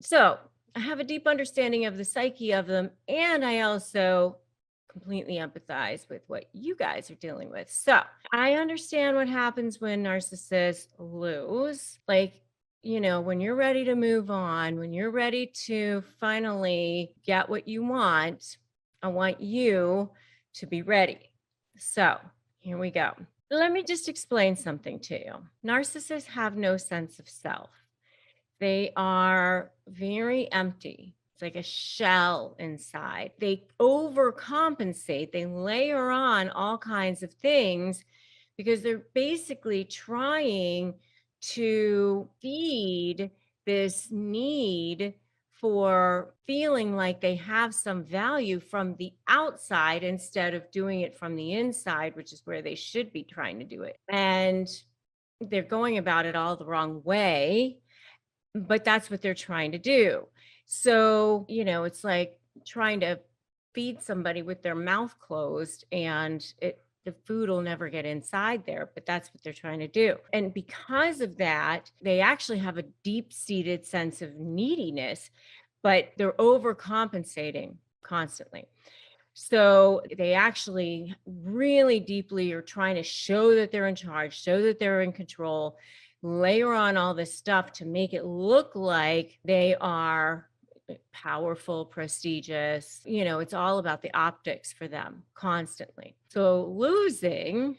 So I have a deep understanding of the psyche of them, and I also completely empathize with what you guys are dealing with. So I understand what happens when narcissists lose. Like, when you're ready to move on, when you're ready to finally get what you want, I want you to be ready. So here we go. Let me just explain something to you. Narcissists have no sense of self. They are very empty. It's like a shell inside. They overcompensate. They layer on all kinds of things because they're basically trying to feed this need for feeling like they have some value from the outside instead of doing it from the inside, which is where they should be trying to do it. And they're going about it all the wrong way, but that's what they're trying to do. So, it's like trying to feed somebody with their mouth closed, and the food will never get inside there, but that's what they're trying to do. And because of that, they actually have a deep-seated sense of neediness, but they're overcompensating constantly. So they actually really deeply are trying to show that they're in charge, show that they're in control, layer on all this stuff to make it look like they are powerful, prestigious. It's all about the optics for them constantly. So losing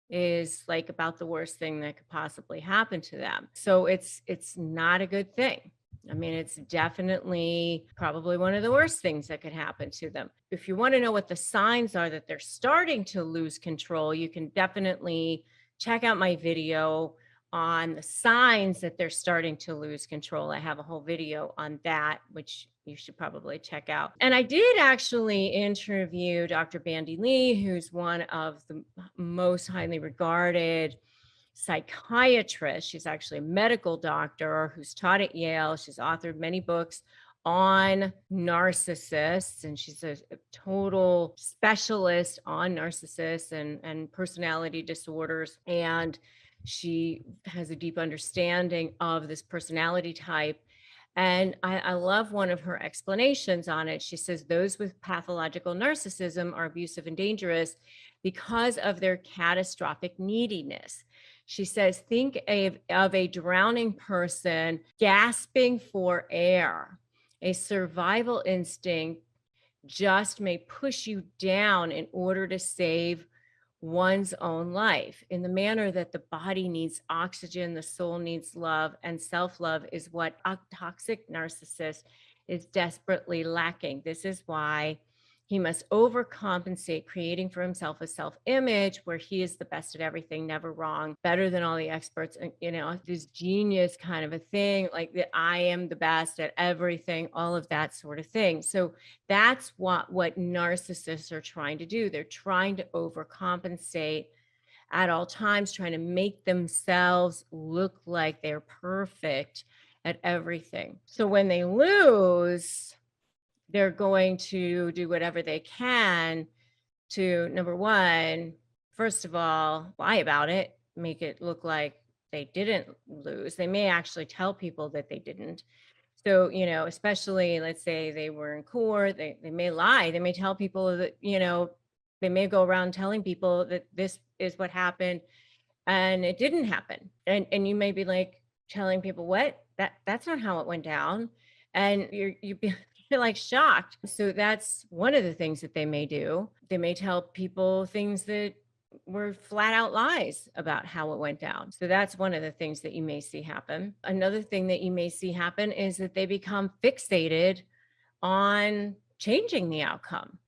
is like about the worst thing that could possibly happen to them. So it's not a good thing. I mean, it's definitely probably one of the worst things that could happen to them. If you want to know what the signs are that they're starting to lose control, you can definitely check out my video on the signs that they're starting to lose control. I have a whole video on that, which you should probably check out. And I did actually interview Dr. Bandy Lee, who's one of the most highly regarded psychiatrists. She's actually a medical doctor who's taught at Yale. She's authored many books on narcissists, and she's a total specialist on narcissists and personality disorders. And she has a deep understanding of this personality type. And I love one of her explanations on it. She says those with pathological narcissism are abusive and dangerous because of their catastrophic neediness. She says, think of a drowning person gasping for air. A survival instinct just may push you down in order to save one's own life, in the manner that the body needs oxygen, the soul needs love, and self-love is what a toxic narcissist is desperately lacking. This is why he must overcompensate, creating for himself a self-image where he is the best at everything, never wrong, better than all the experts, and this genius kind of a thing, like that I am the best at everything, all of that sort of thing. So that's what narcissists are trying to do. They're trying to overcompensate at all times, trying to make themselves look like they're perfect at everything. So when they lose, they're going to do whatever they can to, number one, first of all, lie about it, make it look like they didn't lose. They may actually tell people that they didn't. So, especially let's say they were in court, they may lie. They may tell people that, they may go around telling people that this is what happened and it didn't happen. And you may be like telling people, what? That's not how it went down. And you'd be you're like shocked. So that's one of the things that they may do. They may tell people things that were flat out lies about how it went down. So that's one of the things that you may see happen. Another thing that you may see happen is that they become fixated on changing the outcome,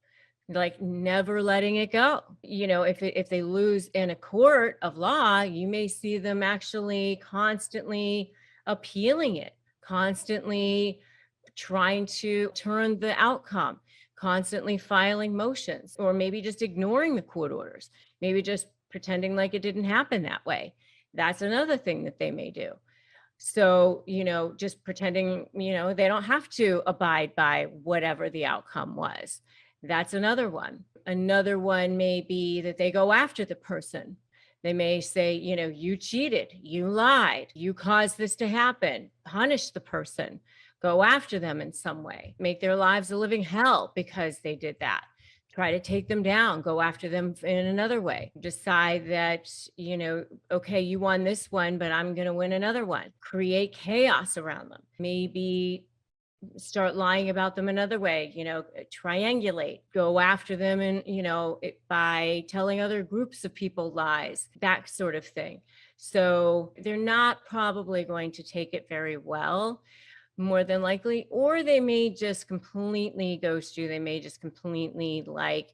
like never letting it go. If they lose in a court of law, you may see them actually constantly appealing it, constantly trying to turn the outcome, constantly filing motions, or maybe just ignoring the court orders, maybe just pretending like it didn't happen that way. That's another thing that they may do. So, just pretending, they don't have to abide by whatever the outcome was. That's another one. Another one may be that they go after the person. They may say, you cheated, you lied, you caused this to happen, punish the person, Go after them in some way, make their lives a living hell because they did that. Try to take them down, go after them in another way. Decide that, okay, you won this one, but I'm going to win another one. Create chaos around them. Maybe start lying about them another way, triangulate, go after them and, by telling other groups of people lies, that sort of thing. So they're not probably going to take it very well, more than likely, or they may just completely ghost you. They may just completely go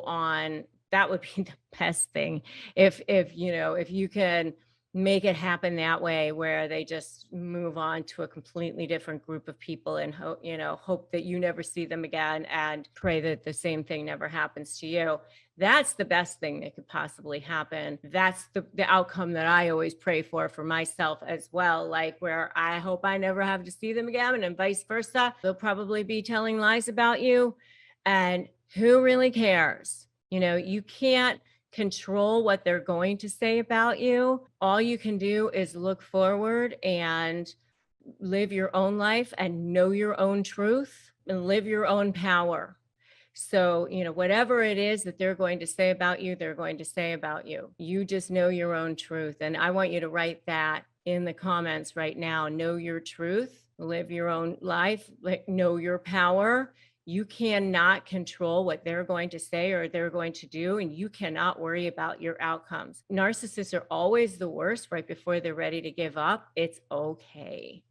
on. That would be the best thing if you can make it happen that way, where they just move on to a completely different group of people and hope that you never see them again and pray that the same thing never happens to you. That's the best thing that could possibly happen. That's the outcome that I always pray for myself as well, like where I hope I never have to see them again, and vice versa. They'll probably be telling lies about you, and who really cares? You can't control what they're going to say about you. All you can do is look forward and live your own life and know your own truth and live your own power. So, whatever it is that they're going to say about you, they're going to say about you. You just know your own truth. And I want you to write that in the comments right now. Know your truth, live your own life, know your power. You cannot control what they're going to say or they're going to do, and you cannot worry about your outcomes. Narcissists are always the worst right before they're ready to give up. It's okay.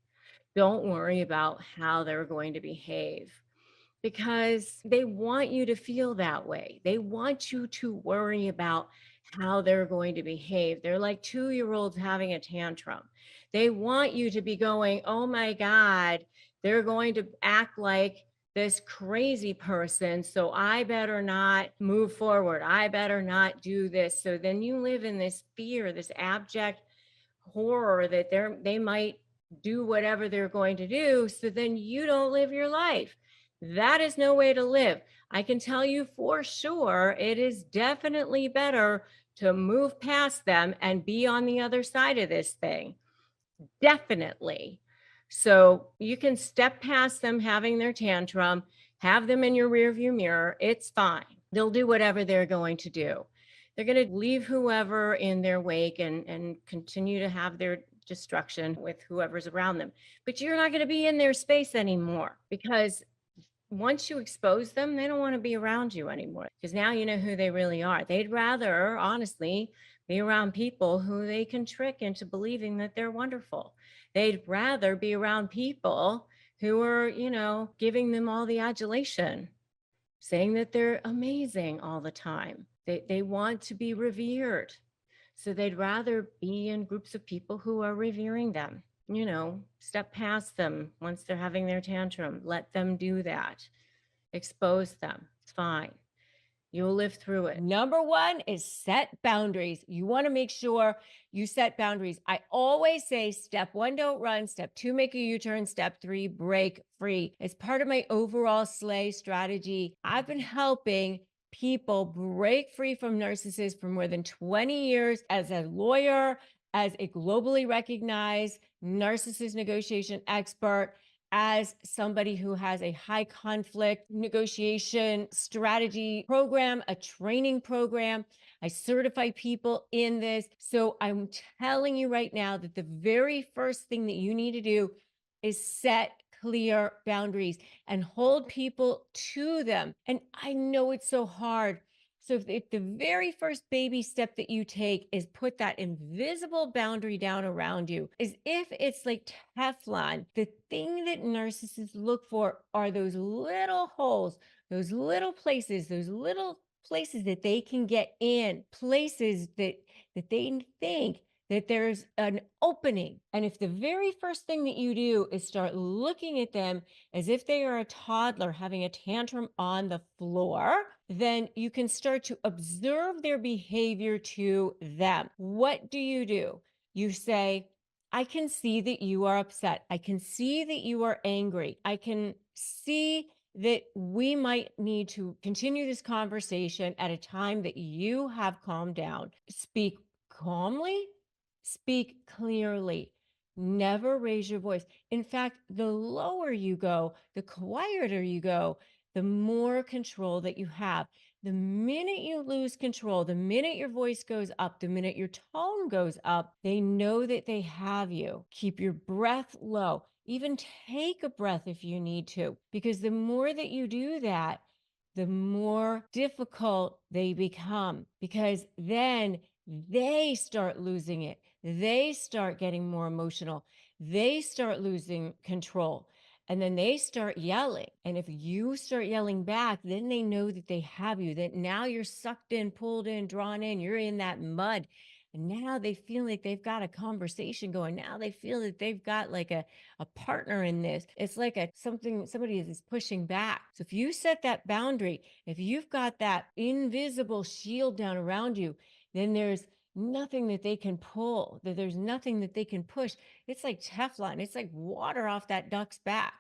Don't worry about how they're going to behave, because they want you to feel that way. They want you to worry about how they're going to behave. They're like 2-year-olds having a tantrum. They want you to be going, oh my God, they're going to act like this crazy person, so I better not move forward. I better not do this. So then you live in this fear, this abject horror that they might do whatever they're going to do. So then you don't live your life. That is no way to live. I can tell you for sure, it is definitely better to move past them and be on the other side of this thing. Definitely. So you can step past them having their tantrum, have them in your rearview mirror. It's fine. They'll do whatever they're going to do. They're going to leave whoever in their wake and continue to have their destruction with whoever's around them. But you're not going to be in their space anymore, because once you expose them, they don't want to be around you anymore, because now you know who they really are. They'd rather, honestly, be around people who they can trick into believing that they're wonderful. They'd rather be around people who are, giving them all the adulation, saying that they're amazing all the time. They want to be revered. So they'd rather be in groups of people who are revering them. Step past them once they're having their tantrum. Let them do that. Expose them. It's fine. You'll live through it. Number 1 is set boundaries. You want to make sure you set boundaries. I always say step 1, don't run. Step 2, make a U-turn. Step 3, break free. As part of my overall slay strategy, I've been helping people break free from narcissists for more than 20 years as a lawyer, as a globally recognized narcissist negotiation expert, as somebody who has a high conflict negotiation strategy program, a training program. I certify people in this. So I'm telling you right now that the very first thing that you need to do is set clear boundaries and hold people to them. And I know it's so hard. So if the very first baby step that you take is put that invisible boundary down around you, as if it's like Teflon. The thing that narcissists look for are those little holes, those little places that they can get in, places that they think that there's an opening. And if the very first thing that you do is start looking at them as if they are a toddler having a tantrum on the floor, then you can start to observe their behavior to them. What do? You say, I can see that you are upset. I can see that you are angry. I can see that we might need to continue this conversation at a time that you have calmed down. Speak calmly, speak clearly. Never raise your voice. In fact, the lower you go, the quieter you go, the more control that you have. The minute you lose control, the minute your voice goes up, the minute your tone goes up, they know that they have you. Keep your breath low. Even take a breath if you need to, because the more that you do that, the more difficult they become, because then they start losing it. They start getting more emotional. They start losing control. And then they start yelling. And if you start yelling back, then they know that they have you, that now you're sucked in, pulled in, drawn in, you're in that mud. And now they feel like they've got a conversation going. Now they feel that they've got like a partner in this. It's like somebody is pushing back. So if you set that boundary, if you've got that invisible shield down around you, then there's nothing that they can pull, that there's nothing that they can push. It's like Teflon. It's like water off that duck's back.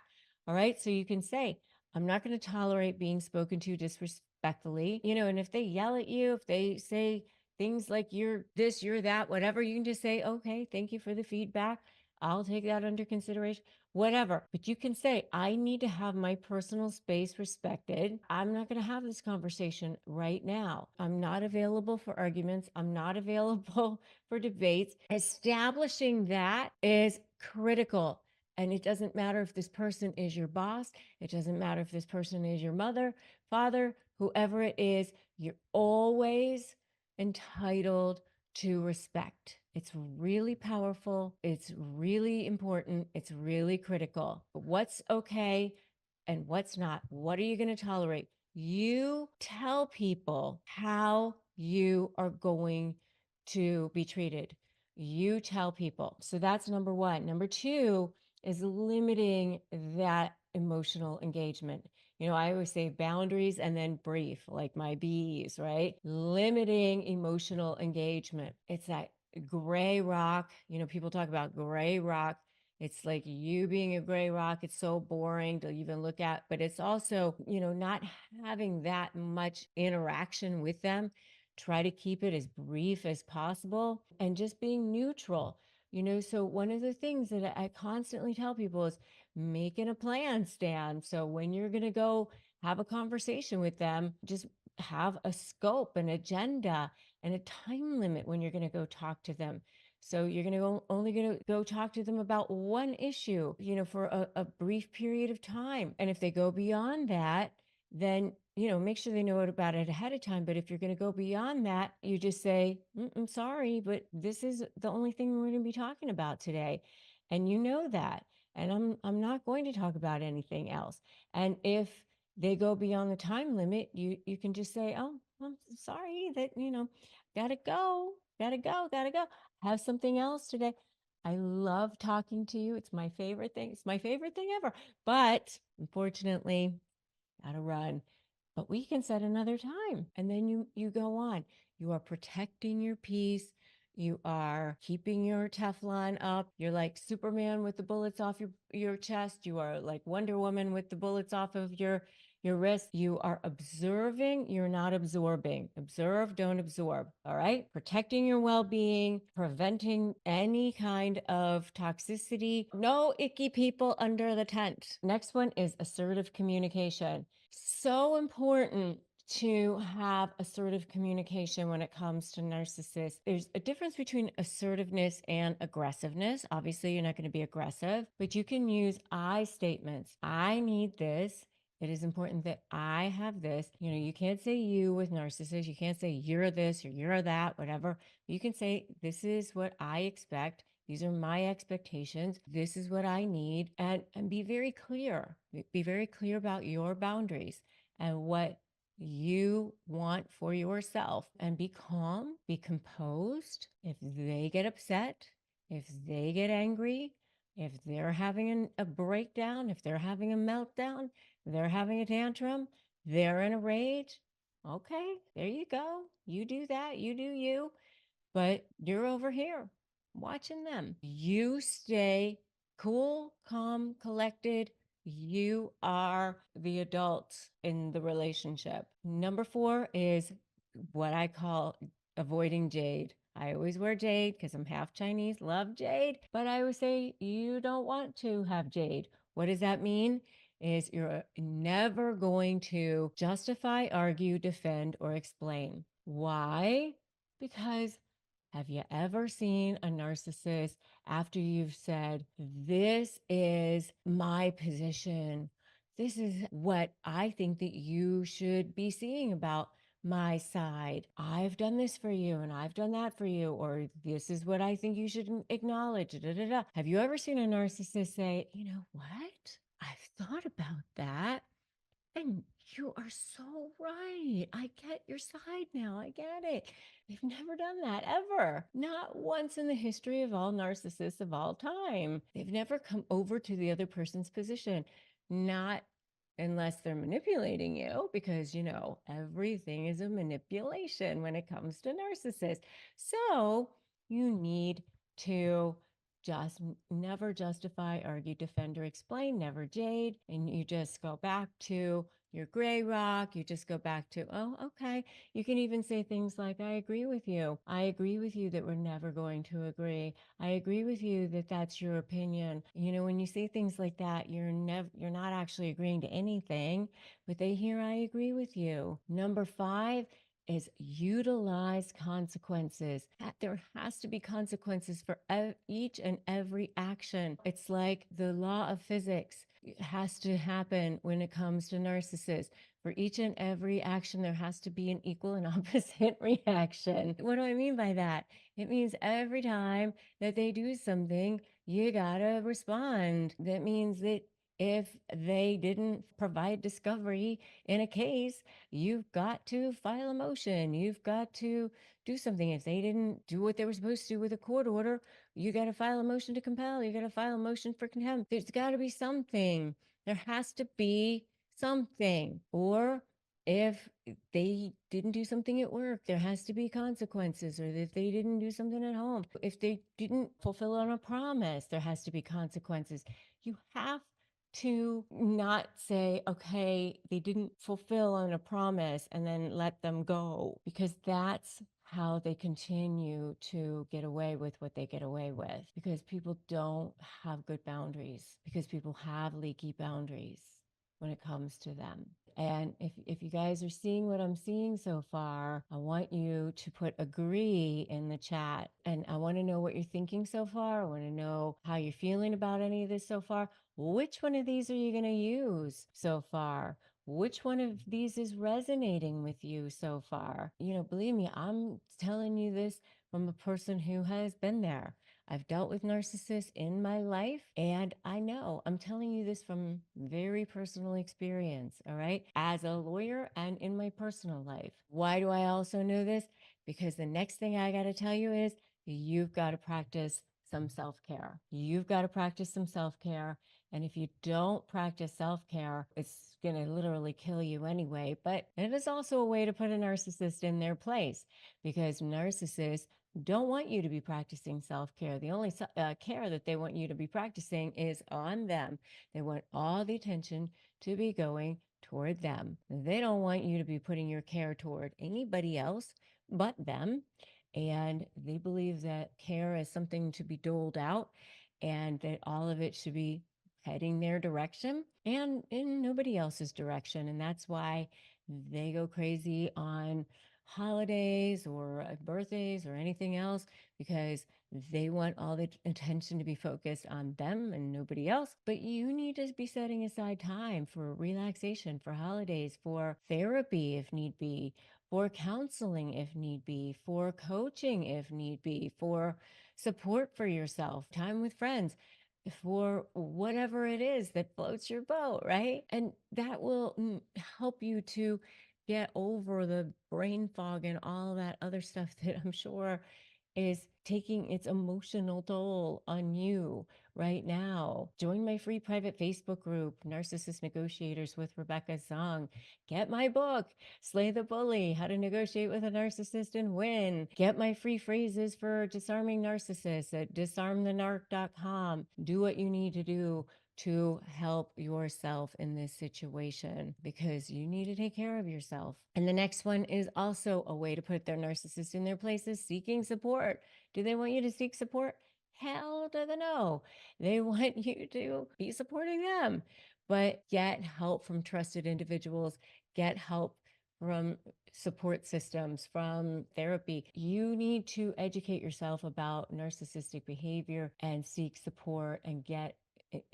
All right. So you can say, I'm not going to tolerate being spoken to disrespectfully, and if they yell at you, if they say things like you're this, you're that, whatever, you can just say, okay, thank you for the feedback. I'll take that under consideration, whatever. But you can say, I need to have my personal space respected. I'm not going to have this conversation right now. I'm not available for arguments. I'm not available for debates. Establishing that is critical. And it doesn't matter if this person is your boss. It doesn't matter if this person is your mother, father, whoever it is. You're always entitled to respect. It's really powerful. It's really important. It's really critical. What's okay and what's not? What are you going to tolerate? You tell people how you are going to be treated. You tell people. So that's number one. Number two is limiting that emotional engagement. I always say boundaries and then brief, like my B's, right? Limiting emotional engagement. It's that gray rock. People talk about gray rock. It's like you being a gray rock. It's so boring to even look at, but it's also, not having that much interaction with them. Try to keep it as brief as possible and just being neutral. So one of the things that I constantly tell people is making a plan, Stan. So when you're going to go have a conversation with them, just have a scope, an agenda, and a time limit when you're going to go talk to them. So you're going to only going to go talk to them about one issue, for a brief period of time. And if they go beyond that, then make sure they know about it ahead of time. But if you're going to go beyond that, you just say, I'm sorry, but this is the only thing we're going to be talking about today. And you know that. And I'm not going to talk about anything else. And if they go beyond the time limit, you can just say, oh, I'm sorry that, gotta go, gotta go, gotta go. Have something else today. I love talking to you. It's my favorite thing. It's my favorite thing ever. But unfortunately, gotta run. But we can set another time. And then you go on. You are protecting your peace. You are keeping your Teflon up. You're like Superman with the bullets off your chest. You are like Wonder Woman with the bullets off of your wrist. You are observing, you're not absorbing. Observe, don't absorb. All right. Protecting your well being, preventing any kind of toxicity. No icky people under the tent. Next one is assertive communication. So important to have assertive communication when it comes to narcissists. There's a difference between assertiveness and aggressiveness. Obviously, you're not going to be aggressive, but you can use I statements. I need this. It is important that I have this. You can't say you with narcissists. You can't say you're this or you're that, whatever. You can say, this is what I expect. These are my expectations. This is what I need. And be very clear. Be very clear about your boundaries and what you want for yourself. And be calm, be composed. If they get upset, if they get angry, if they're having a breakdown, if they're having a meltdown, they're having a tantrum, they're in a rage. Okay, there you go. You do that. You do you. But you're over here watching them. You stay cool, calm, collected. You are the adult in the relationship. Number 4 is what I call avoiding Jade. I always wear jade because I'm half Chinese, love jade. But I always say, you don't want to have jade. What does that mean? Is you're never going to justify, argue, defend, or explain. Why? Because have you ever seen a narcissist after you've said, this is my position? This is what I think that you should be seeing about my side. I've done this for you and I've done that for you, or this is what I think you should acknowledge. Da, da, da. Have you ever seen a narcissist say, you know what? I've thought about that. And you are so right. I get your side now. I get it. They've never done that ever. Not once in the history of all narcissists of all time. They've never come over to the other person's position. Not unless they're manipulating you, because, you know, everything is a manipulation when it comes to narcissists. So you need to just never justify, argue, defend, or explain, never jade. And you just go back to your gray rock. You just go back to, oh, okay. You can even say things like, I agree with you. I agree with you that we're never going to agree. I agree with you that that's your opinion. You know, when you say things like that, you're not actually agreeing to anything, but they hear, I agree with you. Number 5, is utilize consequences. There has to be consequences for each and every action. It's like the law of physics. It has to happen when it comes to narcissists. For each and every action, there has to be an equal and opposite reaction. What do I mean by that? It means every time that they do something, you gotta respond. That means that if they didn't provide discovery in a case, you've got to file a motion. You've got to do something. If they didn't do what they were supposed to with a court order, you got to file a motion to compel. You got to file a motion for contempt. There's got to be something. There has to be something. Or if they didn't do something at work, there has to be consequences. Or if they didn't do something at home, if they didn't fulfill on a promise, there has to be consequences. You have to not say, okay, they didn't fulfill on a promise and then let them go, because that's how they continue to get away with what they get away with, because people don't have good boundaries, because people have leaky boundaries when it comes to them. And if you guys are seeing what I'm seeing so far, I want you to put agree in the chat. And I want to know what you're thinking so far. I want to know how you're feeling about any of this so far. Which one of these are you going to use so far? Which one of these is resonating with you so far? You know, believe me, I'm telling you this from a person who has been there. I've dealt with narcissists in my life, and I know I'm telling you this from very personal experience, all right? As a lawyer and in my personal life. Why do I also know this? Because the next thing I got to tell you is you've got to practice some self-care. You've got to practice some self-care. And if you don't practice self-care, it's going to literally kill you anyway. But it is also a way to put a narcissist in their place, because narcissists don't want you to be practicing self-care. The only care that they want you to be practicing is on them. They want all the attention to be going toward them. They don't want you to be putting your care toward anybody else but them. And they believe that care is something to be doled out, and that all of it should be heading their direction and in nobody else's direction. And that's why they go crazy on holidays or birthdays or anything else, because they want all the attention to be focused on them and nobody else. But you need to be setting aside time for relaxation, for holidays, for therapy if need be, for counseling if need be, for coaching if need be, for support for yourself, time with friends, for whatever it is that floats your boat, right? And that will help you to get over the brain fog and all that other stuff that I'm sure is taking its emotional toll on you right now. Join my free private Facebook group, Narcissist Negotiators with Rebecca Zong. Get my book, Slay the Bully, How to Negotiate with a Narcissist and Win. Get my free phrases for disarming narcissists at disarmthenarc.com. Do what you need to do to help yourself in this situation because you need to take care of yourself. And the next one is also a way to put their narcissist in their place is seeking support. Do they want you to seek support? Hell to the no. They want you to be supporting them, but get help from trusted individuals, get help from support systems, from therapy. You need to educate yourself about narcissistic behavior and seek support and get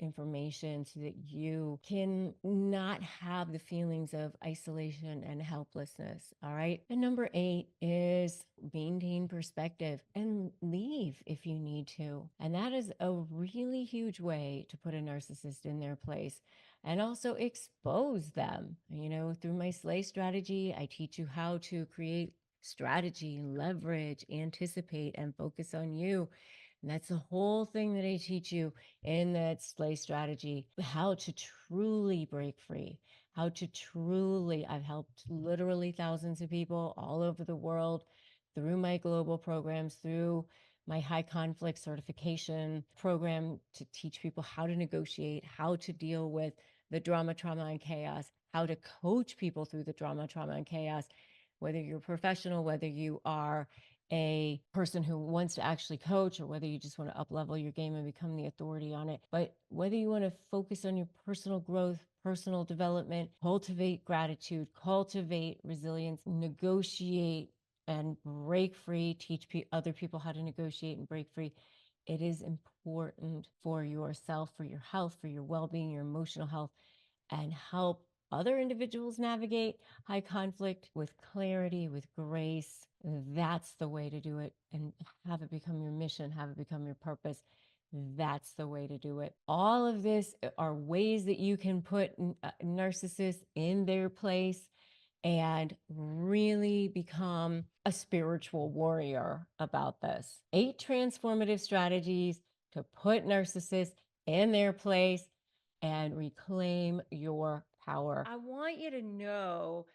information so that you can not have the feelings of isolation and helplessness. All right. And number 8 is maintain perspective and leave if you need to. And that is a really huge way to put a narcissist in their place and also expose them. Through my slay strategy, I teach you how to create strategy, leverage, anticipate, and focus on you. And that's the whole thing that I teach you in that slay strategy, how to truly break free, how to truly, I've helped literally thousands of people all over the world through my global programs, through my high conflict certification program to teach people how to negotiate, how to deal with the drama, trauma, and chaos, how to coach people through the drama, trauma, and chaos, whether you're a professional, whether you are a person who wants to actually coach, or whether you just want to up level your game and become the authority on it. But whether you want to focus on your personal growth, personal development, cultivate gratitude, cultivate resilience, negotiate and break free, teach other people how to negotiate and break free. It is important for yourself, for your health, for your well-being, your emotional health, and help other individuals navigate high conflict with clarity, with grace. That's the way to do it, and have it become your mission, have it become your purpose. That's the way to do it. All of this are ways that you can put narcissists in their place and really become a spiritual warrior about this. 8 transformative strategies to put narcissists in their place and reclaim your power. I want you to know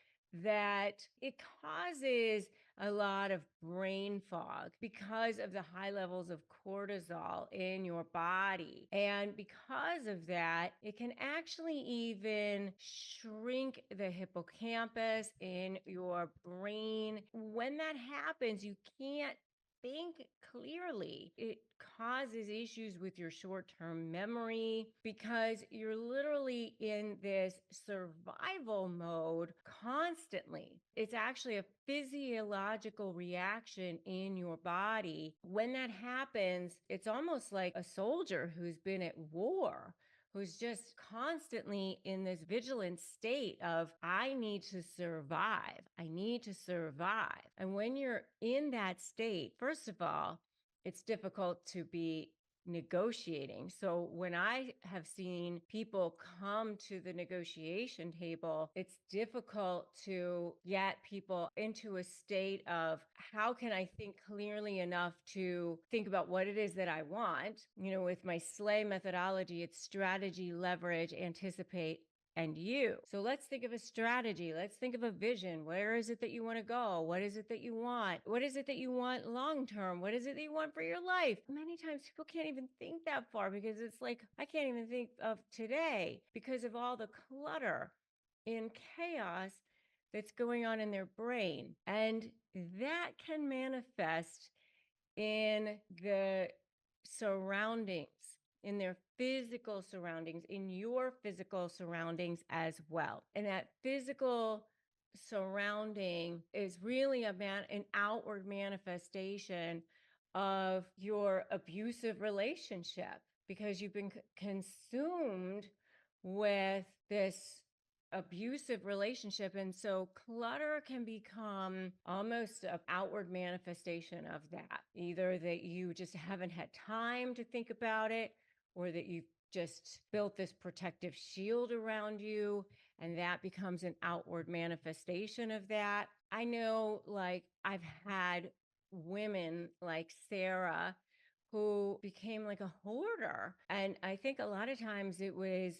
that it causes a lot of brain fog because of the high levels of cortisol in your body. And because of that, it can actually even shrink the hippocampus in your brain. When that happens, you can't think clearly. It causes issues with your short-term memory because you're literally in this survival mode constantly. It's actually a physiological reaction in your body. When that happens, it's almost like a soldier who's been at war, who's just constantly in this vigilant state of, I need to survive. I need to survive. And when you're in that state, first of all, it's difficult to be negotiating. So when I have seen people come to the negotiation table, it's difficult to get people into a state of, how can I think clearly enough to think about what it is that I want? With my slay methodology, it's strategy, leverage, anticipate, and you. So let's think of a strategy. Let's think of a vision. Where is it that you want to go? What is it that you want? What is it that you want long term? What is it that you want for your life? Many times people can't even think that far because it's like, I can't even think of today because of all the clutter and chaos that's going on in their brain. And that can manifest in the surroundings, in their physical surroundings, in your physical surroundings as well. And that physical surrounding is really an outward manifestation of your abusive relationship because you've been consumed with this abusive relationship. And so clutter can become almost an outward manifestation of that. Either that you just haven't had time to think about it, or that you've just built this protective shield around you, and that becomes an outward manifestation of that. I know, like, I've had women like Sarah who became like a hoarder. And I think a lot of times it was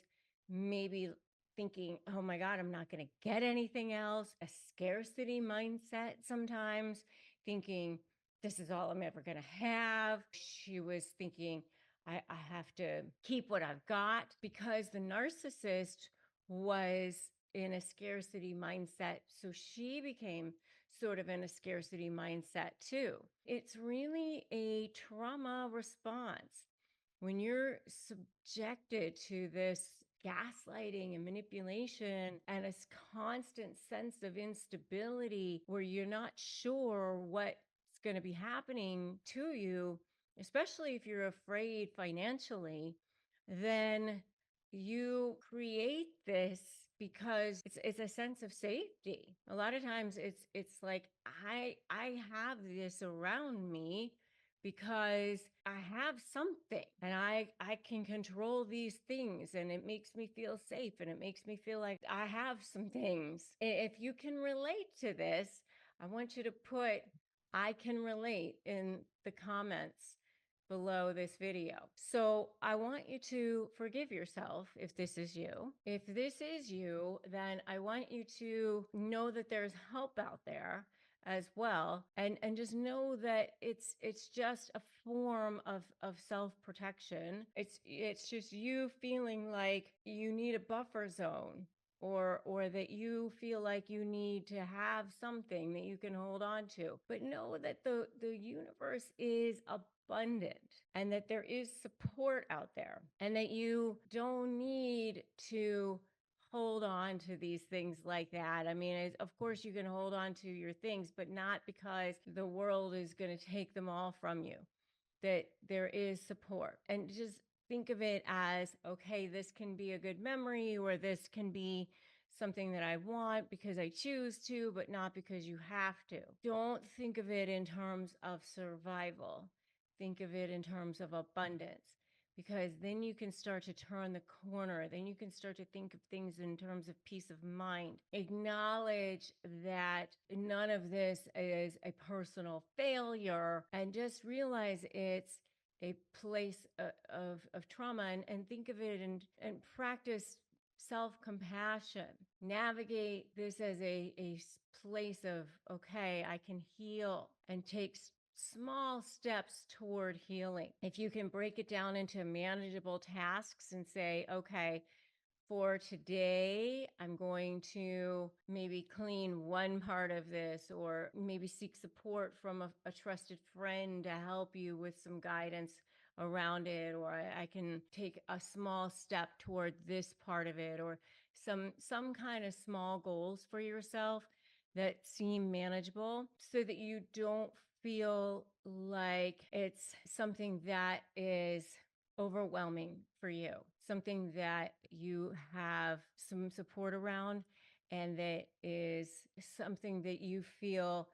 maybe thinking, oh my God, I'm not going to get anything else, a scarcity mindset sometimes, thinking this is all I'm ever going to have. She was thinking, I have to keep what I've got, because the narcissist was in a scarcity mindset. So she became sort of in a scarcity mindset too. It's really a trauma response. When you're subjected to this gaslighting and manipulation and a constant sense of instability where you're not sure what's going to be happening to you, especially if you're afraid financially, then you create this because it's a sense of safety. A lot of times it's like I have this around me because I have something and I can control these things, and it makes me feel safe, and it makes me feel like I have some things. If you can relate to this, I want you to put I can relate in the comments below this video. So I want you to forgive yourself if this is you. If this is you, then I want you to know that there's help out there as well, and just know that it's just a form of self-protection. It's just you feeling like you need a buffer zone, or that you feel like you need to have something that you can hold on to. But know that the universe is abundant, and that there is support out there, and that you don't need to hold on to these things like that. I mean, of course you can hold on to your things, but not because the world is going to take them all from you. That there is support, and just think of it as, okay, this can be a good memory, or this can be something that I want because I choose to, but not because you have to. Don't think of it in terms of survival. Think of it in terms of abundance, because then you can start to turn the corner. Then you can start to think of things in terms of peace of mind. Acknowledge that none of this is a personal failure, and just realize it's a place of trauma, and think of it and practice self-compassion. Navigate this as a place of, okay, I can heal, and take small steps toward healing. If you can break it down into manageable tasks and say, okay, for today, I'm going to maybe clean one part of this, or maybe seek support from a trusted friend to help you with some guidance around it, or I can take a small step toward this part of it, or some kind of small goals for yourself that seem manageable, so that you don't feel like it's something that is overwhelming for you, something that you have some support around, and that is something that you feel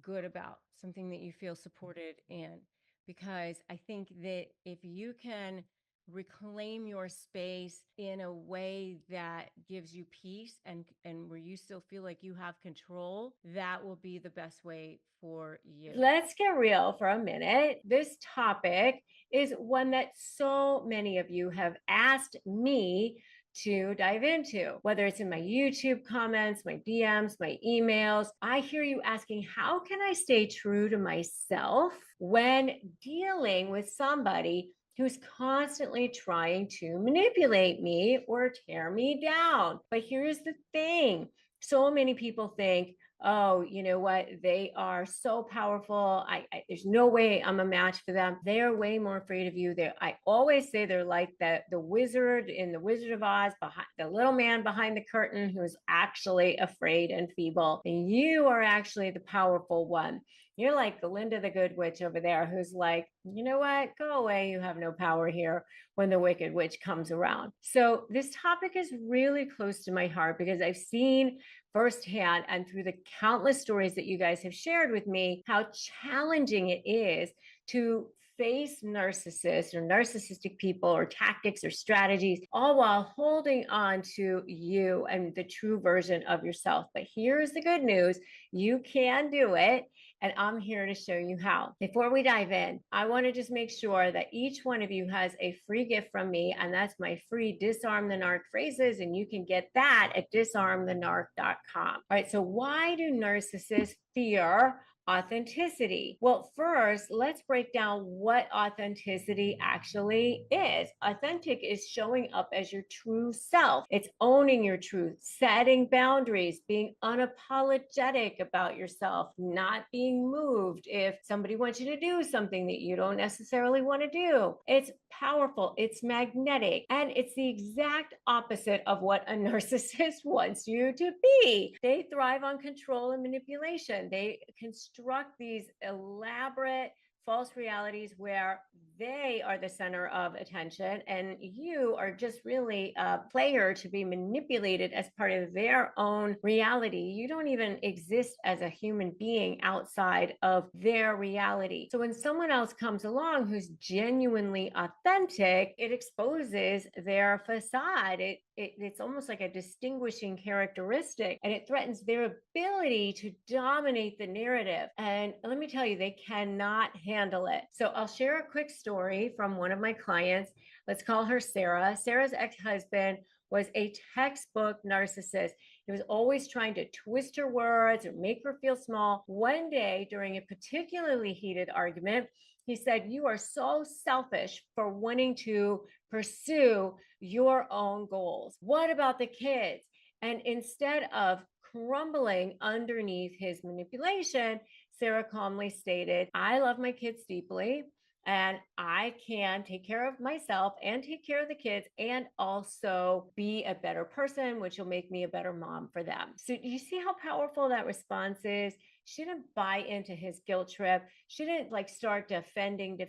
good about, something that you feel supported in. Because I think that if you can reclaim your space in a way that gives you peace, and where you still feel like you have control, that will be the best way for you. Let's get real for a minute. This topic is one that so many of you have asked me to dive into, whether it's in my YouTube comments, my DMs, my emails. I hear you asking, how can I stay true to myself when dealing with somebody who's constantly trying to manipulate me or tear me down? But here's the thing. So many people think, oh, you know what? They are so powerful. There's no way I'm a match for them. They are way more afraid of you. I always say they're like the wizard in the Wizard of Oz, behind the little man behind the curtain who's actually afraid and feeble. And you are actually the powerful one. You're like the Linda the Good Witch over there, who's like, you know what? Go away. You have no power here, when the Wicked Witch comes around. So this topic is really close to my heart, because I've seen firsthand, and through the countless stories that you guys have shared with me, how challenging it is to face narcissists or narcissistic people, or tactics or strategies, all while holding on to you and the true version of yourself. But here's the good news: you can do it. And I'm here to show you how. Before we dive in, I want to just make sure that each one of you has a free gift from me, and that's my free Disarm the Narc phrases, and you can get that at disarmthenarc.com. All right, so why do narcissists fear authenticity. Well, first, let's break down what authenticity actually is. Authentic is showing up as your true self. It's owning your truth, setting boundaries, being unapologetic about yourself, not being moved if somebody wants you to do something that you don't necessarily want to do. It's powerful, it's magnetic, and it's the exact opposite of what a narcissist wants you to be. They thrive on control and manipulation. They construct these elaborate false realities where they are the center of attention and you are just really a player to be manipulated as part of their own reality. You don't even exist as a human being outside of their reality. So when someone else comes along who's genuinely authentic, it exposes their facade. It's almost like a distinguishing characteristic, and it threatens their ability to dominate the narrative. And let me tell you, they cannot handle it. So I'll share a quick story from one of my clients. Let's call her Sarah. Sarah's ex-husband was a textbook narcissist. He was always trying to twist her words or make her feel small. One day during a particularly heated argument, he said, "You are so selfish for wanting to pursue your own goals. What about the kids?" And instead of crumbling underneath his manipulation, Sarah calmly stated, "I love my kids deeply, and I can take care of myself and take care of the kids and also be a better person, which will make me a better mom for them." So you see how powerful that response is? She didn't buy into his guilt trip. She didn't start defending.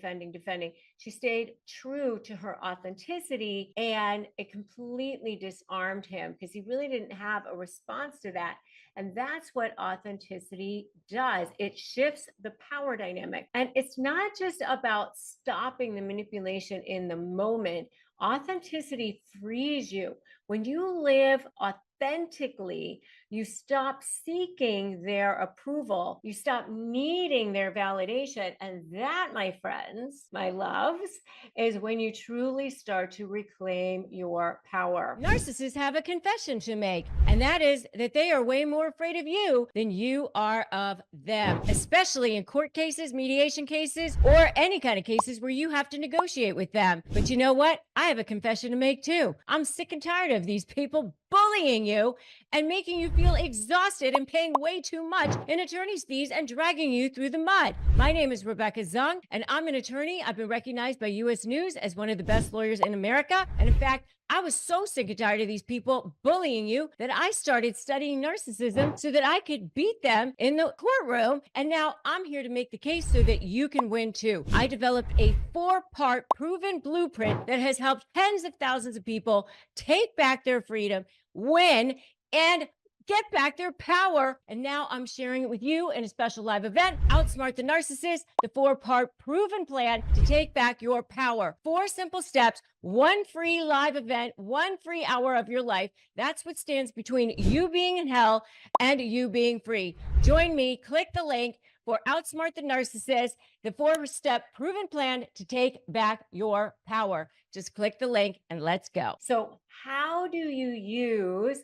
She stayed true to her authenticity, and it completely disarmed him because he really didn't have a response to that. And that's what authenticity does. It shifts the power dynamic. And it's not just about stopping the manipulation in the moment. Authenticity frees you. When you live authentically, you stop seeking their approval. You stop needing their validation. And that, my friends, my loves, is when you truly start to reclaim your power. Narcissists have a confession to make, and that is that they are way more afraid of you than you are of them, especially in court cases, mediation cases, or any kind of cases where you have to negotiate with them. But you know what? I have a confession to make too. I'm sick and tired of these people bullying you and making you feel exhausted and paying way too much in attorney's fees and dragging you through the mud. My name is Rebecca Zung, and I'm an attorney. I've been recognized by U.S. News as one of the best lawyers in America. And in fact, I was so sick and tired of these people bullying you that I started studying narcissism so that I could beat them in the courtroom. And now I'm here to make the case so that you can win too. I developed a 4-part proven blueprint that has helped tens of thousands of people take back their freedom, win, and get back their power. And now I'm sharing it with you in a special live event, Outsmart the Narcissist, the 4-part proven plan to take back your power. 4 simple steps, 1 free live event, 1 free hour of your life. That's what stands between you being in hell and you being free. Join me, click the link for Outsmart the Narcissist, the 4-step proven plan to take back your power. Just click the link and let's go. So how do you use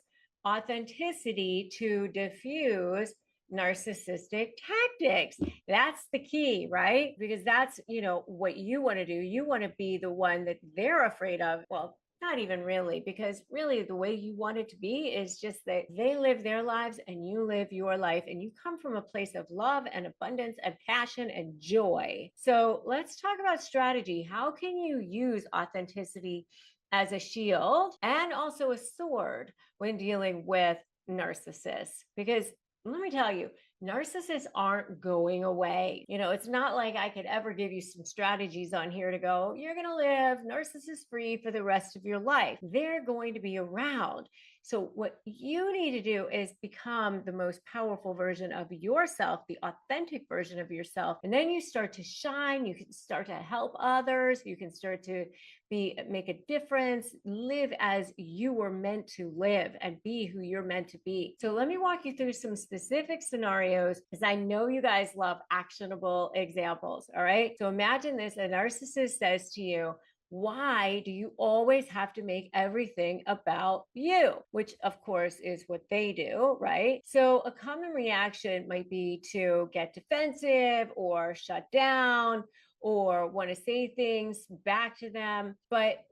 authenticity to diffuse narcissistic tactics? That's the key, right? Because that's, what you want to do. You want to be the one that they're afraid of. Well, not even really, because really the way you want it to be is just that they live their lives and you live your life, and you come from a place of love and abundance and passion and joy. So let's talk about strategy. How can you use authenticity as a shield and also a sword when dealing with narcissists? Because let me tell you, narcissists aren't going away. It's not like I could ever give you some strategies on here to go, you're going to live narcissist free for the rest of your life. They're going to be around. So what you need to do is become the most powerful version of yourself, the authentic version of yourself. And then you start to shine. You can start to help others. You can start to make a difference, live as you were meant to live, and be who you're meant to be. So let me walk you through some specific scenarios, because I know you guys love actionable examples. All right. So imagine this: a narcissist says to you, Why do you always have to make everything about you? Which, of course, is what they do, right? So, a common reaction might be to get defensive or shut down or want to say things back to them. But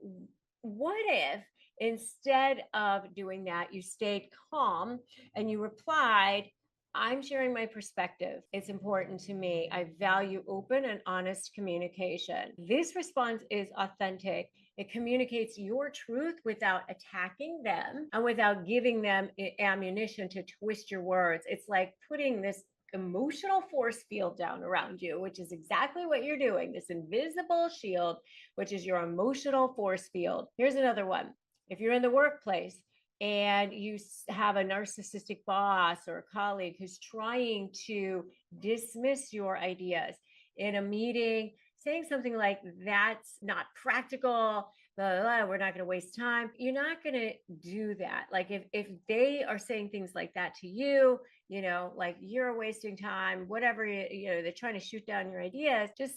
what if instead of doing that, you stayed calm and you replied, I'm sharing my perspective. It's important to me. I value open and honest communication. This response is authentic. It communicates your truth without attacking them and without giving them ammunition to twist your words. It's like putting this emotional force field down around you, which is exactly what you're doing. This invisible shield, which is your emotional force field. Here's another one. If you're in the workplace and you have a narcissistic boss or a colleague who's trying to dismiss your ideas in a meeting, saying something like, that's not practical, blah, blah, blah, we're not going to waste time. You're not going to do that. Like if they are saying things like that to you, like you're wasting time, whatever, they're trying to shoot down your ideas, just,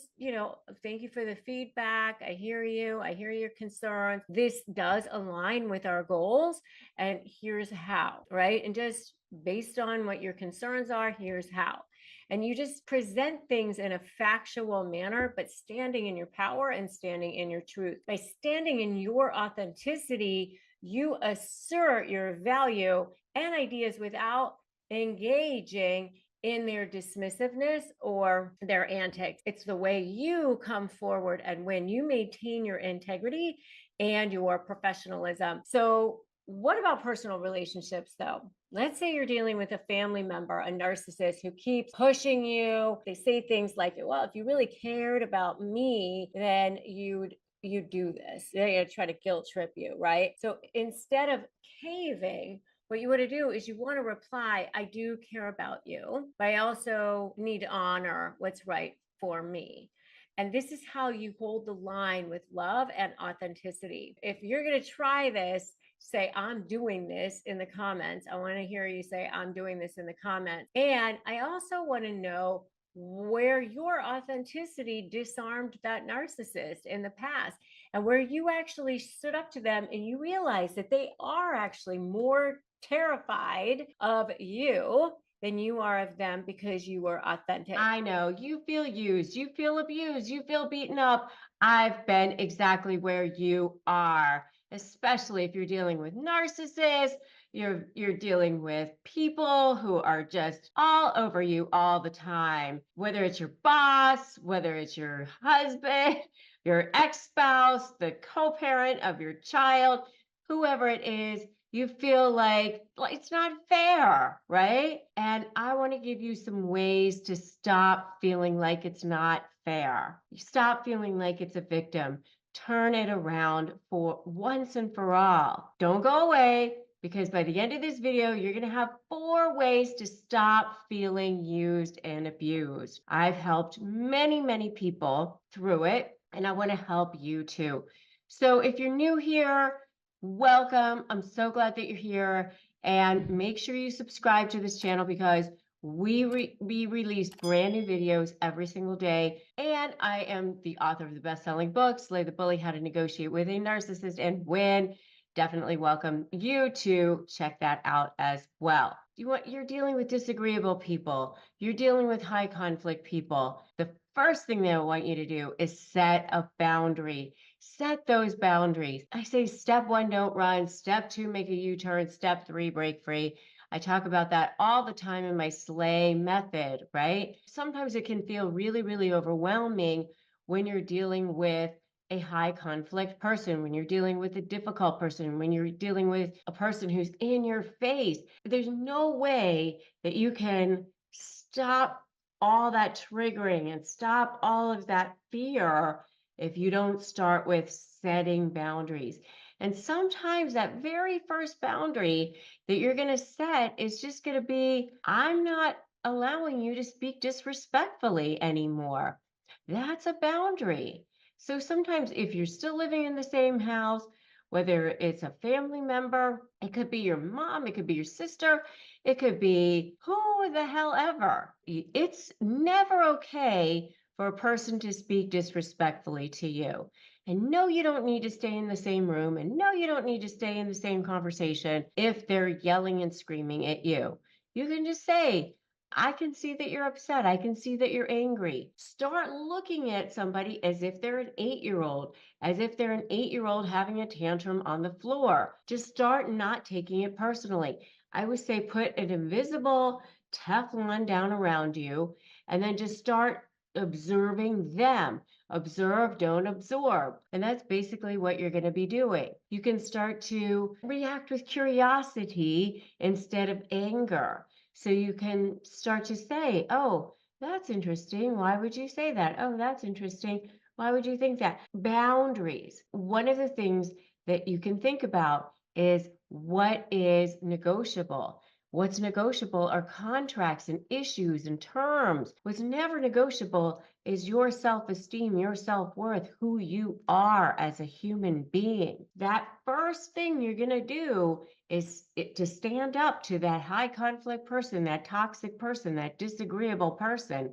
thank you for the feedback. I hear you. I hear your concerns. This does align with our goals. And here's how, right? And just based on what your concerns are, here's how. And you just present things in a factual manner, but standing in your power and standing in your truth. By standing in your authenticity, you assert your value and ideas without engaging in their dismissiveness or their antics. It's the way you come forward and when you maintain your integrity and your professionalism. So what about personal relationships though? Let's say you're dealing with a family member, a narcissist who keeps pushing you. They say things like, well, if you really cared about me, then you'd do this. They're going to try to guilt trip you, right? So instead of caving, what you want to do is you want to reply, I do care about you, but I also need to honor what's right for me. And this is how you hold the line with love and authenticity. If you're going to try this, say, I'm doing this in the comments. I want to hear you say, I'm doing this in the comments. And I also want to know where your authenticity disarmed that narcissist in the past and where you actually stood up to them and you realize that they are actually more terrified of you than you are of them because you were authentic. I know you feel used, you feel abused, you feel beaten up. I've been exactly where you are, especially if you're dealing with narcissists. You're dealing with people who are just all over you all the time, whether it's your boss, whether it's your husband, your ex-spouse, the co-parent of your child, whoever it is. You feel like it's not fair, right? And I want to give you some ways to stop feeling like it's not fair. You stop feeling like it's a victim. Turn it around for once and for all. Don't go away, because by the end of this video, you're going to have 4 ways to stop feeling used and abused. I've helped many, many people through it, and I want to help you too. So if you're new here, welcome. I'm so glad that you're here, and make sure you subscribe to this channel because we release brand new videos every single day. And I am the author of the best-selling book, Slay the Bully, How to Negotiate with a Narcissist and Win. Definitely welcome you to check that out as well. You're dealing with disagreeable people. You're dealing with high conflict people. The first thing that I want you to do is set a boundary. Set those boundaries. I say step 1, don't run. Step 2, make a U-turn. Step 3, break free. I talk about that all the time in my SLAY method, right? Sometimes it can feel really, really overwhelming when you're dealing with a high conflict person, when you're dealing with a difficult person, when you're dealing with a person who's in your face. There's no way that you can stop all that triggering and stop all of that fear if you don't start with setting boundaries. And sometimes that very first boundary that you're going to set is just going to be, I'm not allowing you to speak disrespectfully anymore. That's a boundary. So sometimes if you're still living in the same house, whether it's a family member, it could be your mom, it could be your sister, it could be who the hell ever. It's never okay for a person to speak disrespectfully to you. And no, you don't need to stay in the same room. And no, you don't need to stay in the same conversation if they're yelling and screaming at you. You can just say, I can see that you're upset. I can see that you're angry. Start looking at somebody as if they're an 8-year-old, as if they're an 8-year-old having a tantrum on the floor. Just start not taking it personally. I would say put an invisible Teflon down around you and then just start observing them. Observe, don't absorb. And that's basically what you're going to be doing. You can start to react with curiosity instead of anger. So you can start to say, oh, that's interesting. Why would you say that? Oh, that's interesting. Why would you think that? Boundaries. One of the things that you can think about is what is negotiable. What's negotiable are contracts and issues and terms. What's never negotiable is your self-esteem, your self-worth, who you are as a human being. That first thing you're going to do is to stand up to that high conflict person, that toxic person, that disagreeable person,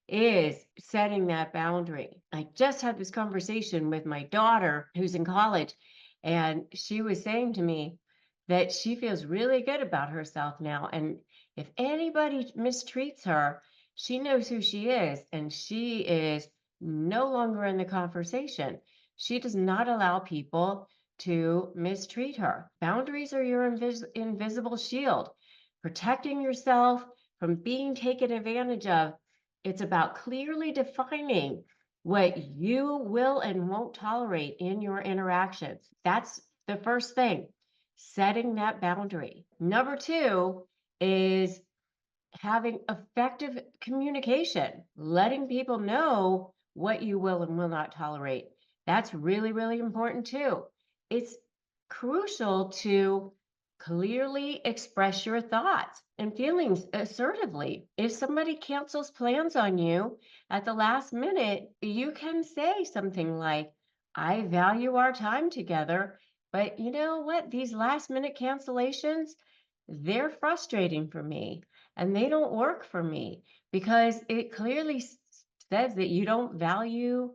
is setting that boundary. I just had this conversation with my daughter who's in college, and she was saying to me that she feels really good about herself now. And if anybody mistreats her, she knows who she is, and she is no longer in the conversation. She does not allow people to mistreat her. Boundaries are your invisible shield, protecting yourself from being taken advantage of. It's about clearly defining what you will and won't tolerate in your interactions. That's the first thing, setting that boundary. Number two is having effective communication, letting people know what you will and will not tolerate. That's really, really important too. It's crucial to clearly express your thoughts and feelings assertively. If somebody cancels plans on you at the last minute, you can say something like, I value our time together, but you know what? These last minute cancellations, they're frustrating for me and they don't work for me because it clearly says that you don't value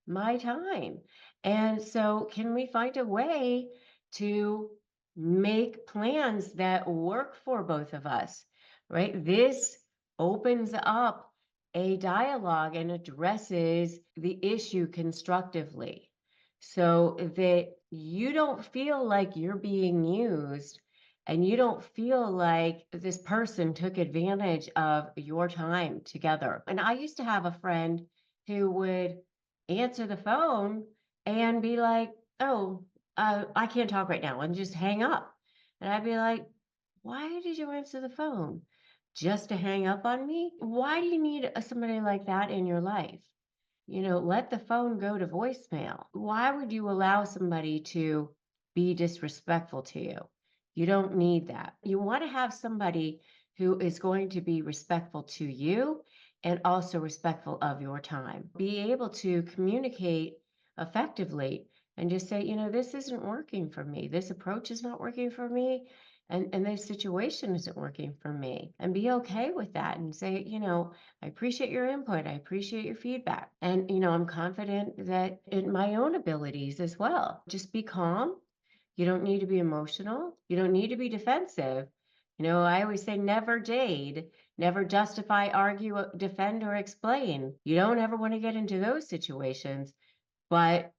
my time. And so, can we find a way to make plans that work for both of us? Right? This opens up a dialogue and addresses the issue constructively so that you don't feel like you're being used and you don't feel like this person took advantage of your time together. And I used to have a friend who would answer the phone and be like, oh, I can't talk right now, and just hang up. And I'd be like, why did you answer the phone? Just to hang up on me? Why do you need somebody like that in your life? Let the phone go to voicemail. Why would you allow somebody to be disrespectful to you? You don't need that. You want to have somebody who is going to be respectful to you and also respectful of your time. Be able to communicate effectively and just say, this isn't working for me. This approach is not working for me. And this situation isn't working for me. And be okay with that and say, I appreciate your input. I appreciate your feedback. And, I'm confident that in my own abilities as well. Just be calm. You don't need to be emotional. You don't need to be defensive. I always say never jade, never justify, argue, defend, or explain. You don't ever want to get into those situations, but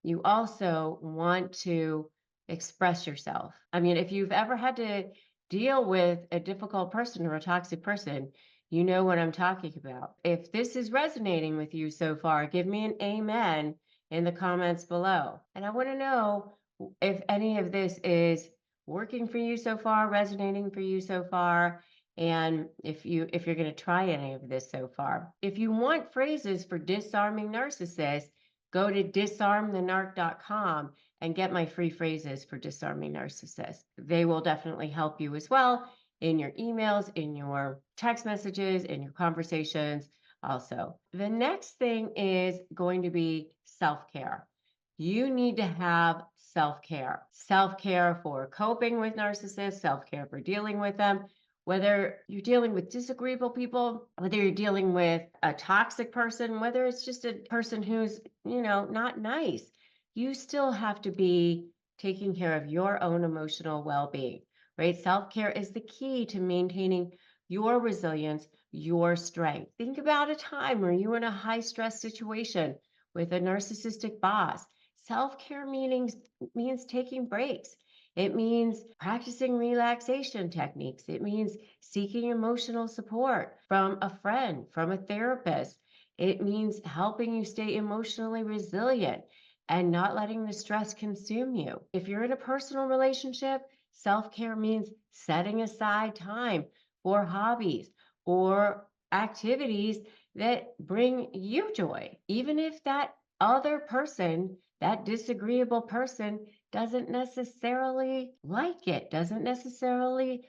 you also want to express yourself. I mean, if you've ever had to deal with a difficult person or a toxic person, you know what I'm talking about. If this is resonating with you so far, give me an amen in the comments below. And I want to know if any of this is working for you so far, resonating for you so far, and if you're going to try any of this so far. If you want phrases for disarming narcissists, go to disarmthenarc.com and get my free phrases for disarming narcissists. They will definitely help you as well in your emails, in your text messages, in your conversations also. The next thing is going to be self-care. You need to have self-care. Self-care for coping with narcissists, self-care for dealing with them, whether you're dealing with disagreeable people, whether you're dealing with a toxic person, whether it's just a person who's, not nice. you still have to be taking care of your own emotional well-being, right? Self-care is the key to maintaining your resilience, your strength. Think about a time where you were in a high-stress situation with a narcissistic boss. Self-care means taking breaks. It means practicing relaxation techniques. It means seeking emotional support from a friend, from a therapist. It means helping you stay emotionally resilient and not letting the stress consume you. If you're in a personal relationship, self-care means setting aside time for hobbies or activities that bring you joy, even if that other person, that disagreeable person, doesn't necessarily like it, doesn't necessarily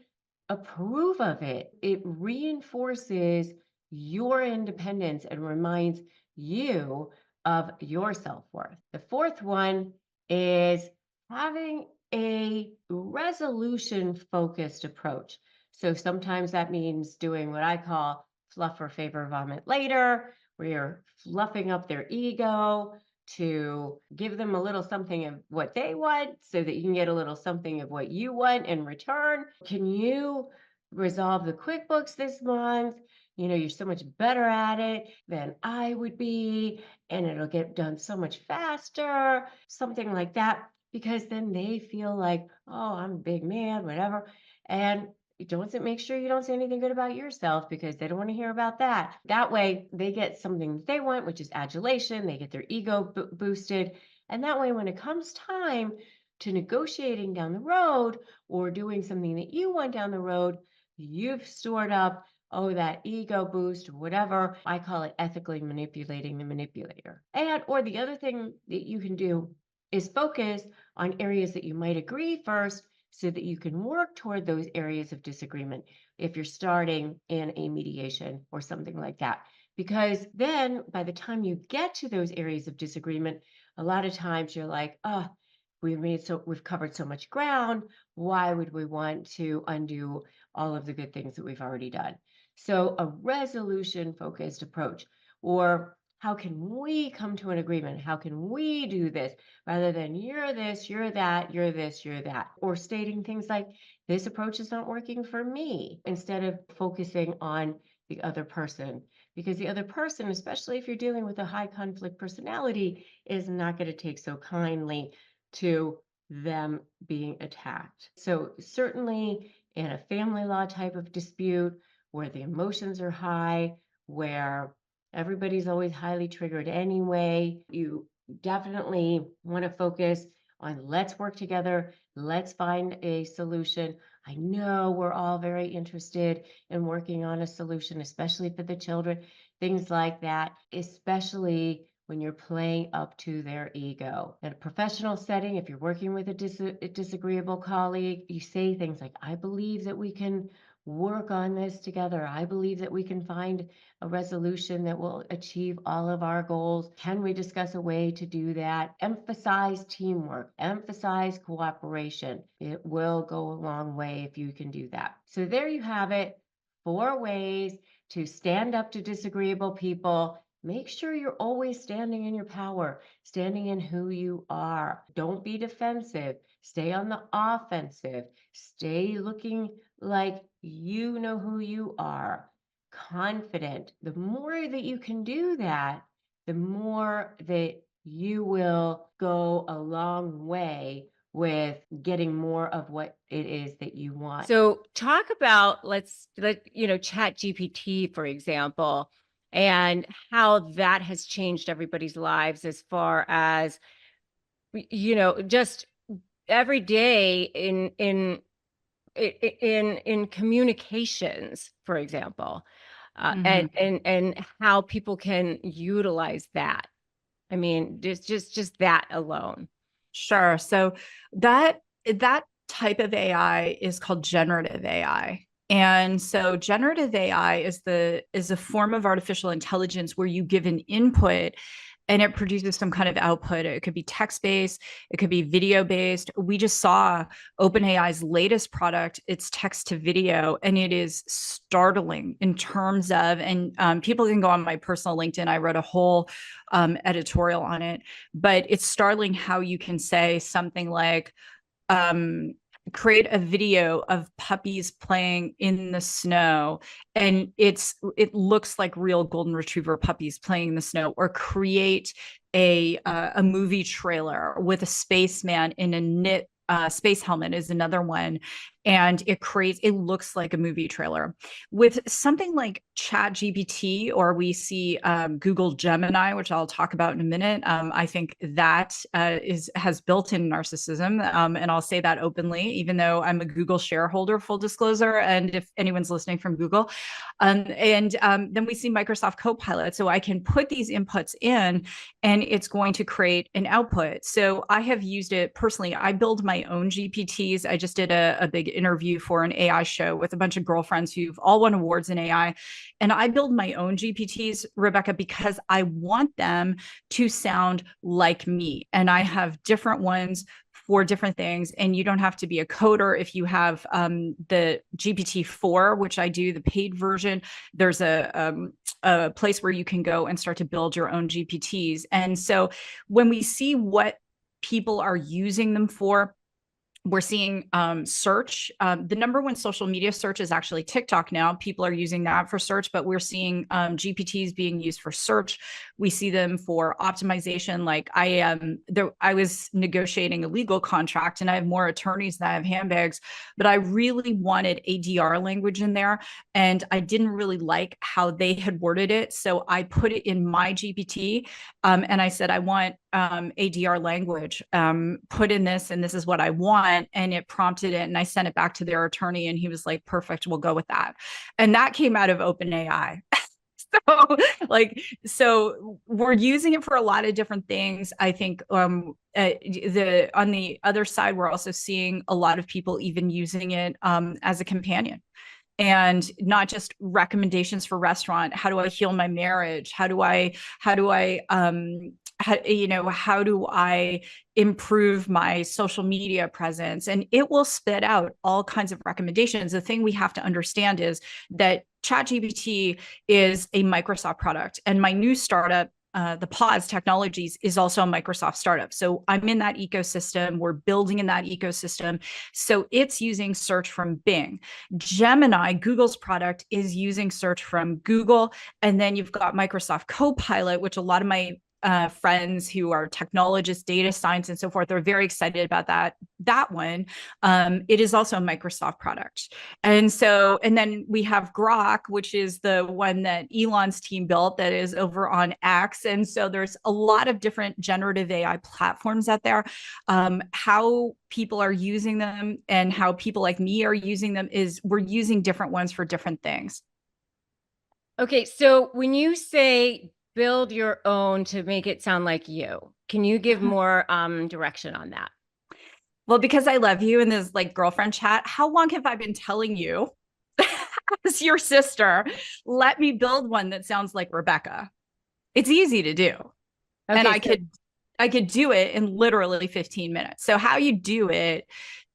approve of it. It reinforces your independence and reminds you of your self-worth. The fourth one is having a resolution-focused approach. So sometimes that means doing what I call fluff or favor, vomit later, where you're fluffing up their ego to give them a little something of what they want so that you can get a little something of what you want in return. Can you resolve the QuickBooks this month? You know, you're so much better at it than I would be, and it'll get done so much faster, something like that, because then they feel like, oh, I'm a big man, whatever. And you don't make sure you don't say anything good about yourself because they don't want to hear about that. That way they get something that they want, which is adulation. They get their ego boosted. And that way, when it comes time to negotiating down the road or doing something that you want down the road, you've stored up, oh, that ego boost or whatever. I call it ethically manipulating the manipulator. And, or the other thing that you can do is focus on areas that you might agree first so that you can work toward those areas of disagreement if you're starting in a mediation or something like that. Because then by the time you get to those areas of disagreement, a lot of times you're like, oh, we've covered so much ground. Why would we want to undo all of the good things that we've already done? So a resolution focused approach, or how can we come to an agreement? How can we do this rather than you're this, you're that, you're this, you're that, or stating things like this approach is not working for me instead of focusing on the other person, because the other person, especially if you're dealing with a high conflict personality, is not going to take so kindly to them being attacked. So certainly in a family law type of dispute where the emotions are high, where everybody's always highly triggered anyway, you definitely want to focus on let's work together, let's find a solution. I know we're all very interested in working on a solution, especially for the children, things like that, especially when you're playing up to their ego. In a professional setting, if you're working with a disagreeable colleague, you say things like, I believe that we can work on this together. I believe that we can find a resolution that will achieve all of our goals. Can we discuss a way to do that? Emphasize teamwork, emphasize cooperation. It will go a long way if you can do that. So there you have it. 4 ways to stand up to disagreeable people. Make sure you're always standing in your power, standing in who you are. Don't be defensive. Stay on the offensive. Stay looking like you know who you are. Confident. The more that you can do that, the more that you will go a long way with getting more of what it is that you want. So talk about, chat GPT, for example, and how that has changed everybody's lives as far as, just every day in communications, for example, and how people can utilize that. I mean, just that alone. Sure. So that type of AI is called generative AI. And so generative AI is a form of artificial intelligence where you give an input and it produces some kind of output. It could be text-based, it could be video-based. We just saw OpenAI's latest product, it's text to video, and it is startling in terms of, and people can go on my personal LinkedIn, I wrote a whole editorial on it, but it's startling how you can say something like, create a video of puppies playing in the snow, and it looks like real golden retriever puppies playing in the snow, or create a movie trailer with a spaceman in a knit space helmet is another one, and it looks like a movie trailer. With something like Chat GPT, or we see Google Gemini, which I'll talk about in a minute, I think that has built-in narcissism, and I'll say that openly, even though I'm a Google shareholder, full disclosure, and if anyone's listening from Google. Then we see Microsoft Copilot, so I can put these inputs in, and it's going to create an output. So I have used it personally. I build my own GPTs. I just did a big interview for an AI show with a bunch of girlfriends who've all won awards in AI. And I build my own GPTs, Rebecca, because I want them to sound like me. And I have different ones for different things. And you don't have to be a coder. If you have the GPT-4, which I do, the paid version, there's a place where you can go and start to build your own GPTs. And so when we see what people are using them for, we're seeing search. The number one social media search is actually TikTok now. People are using that for search, but we're seeing GPTs being used for search. We see them for optimization. Like I was negotiating a legal contract, and I have more attorneys than I have handbags, but I really wanted ADR language in there, and I didn't really like how they had worded it. So I put it in my GPT, and I said, I want ADR language, put in this, and this is what I want. And it prompted it, and I sent it back to their attorney, and he was like, perfect, we'll go with that. And that came out of OpenAI. So we're using it for a lot of different things. I think on the other side, we're also seeing a lot of people even using it as a companion. And not just recommendations for restaurant. How do I heal my marriage? How do I improve my social media presence? And it will spit out all kinds of recommendations. The thing we have to understand is that ChatGPT is a Microsoft product, and my new startup, the Pause Technologies, is also a Microsoft startup. So I'm in that ecosystem. We're building in that ecosystem. So it's using search from Bing. Gemini, Google's product, is using search from Google. And then you've got Microsoft Copilot, which a lot of my friends who are technologists, data science, and so forth are very excited about that one. It is also a Microsoft product. And then we have Grok, which is the one that Elon's team built that is over on X. And so there's a lot of different generative AI platforms out there. How people are using them and how people like me are using them is we're using different ones for different things. Okay, so when you say build your own to make it sound like you, can you give more direction on that? Well, because I love you in this like girlfriend chat, how long have I been telling you as your sister, let me build one that sounds like Rebecca? It's easy to do. Okay, and I could do it in literally 15 minutes. So how you do it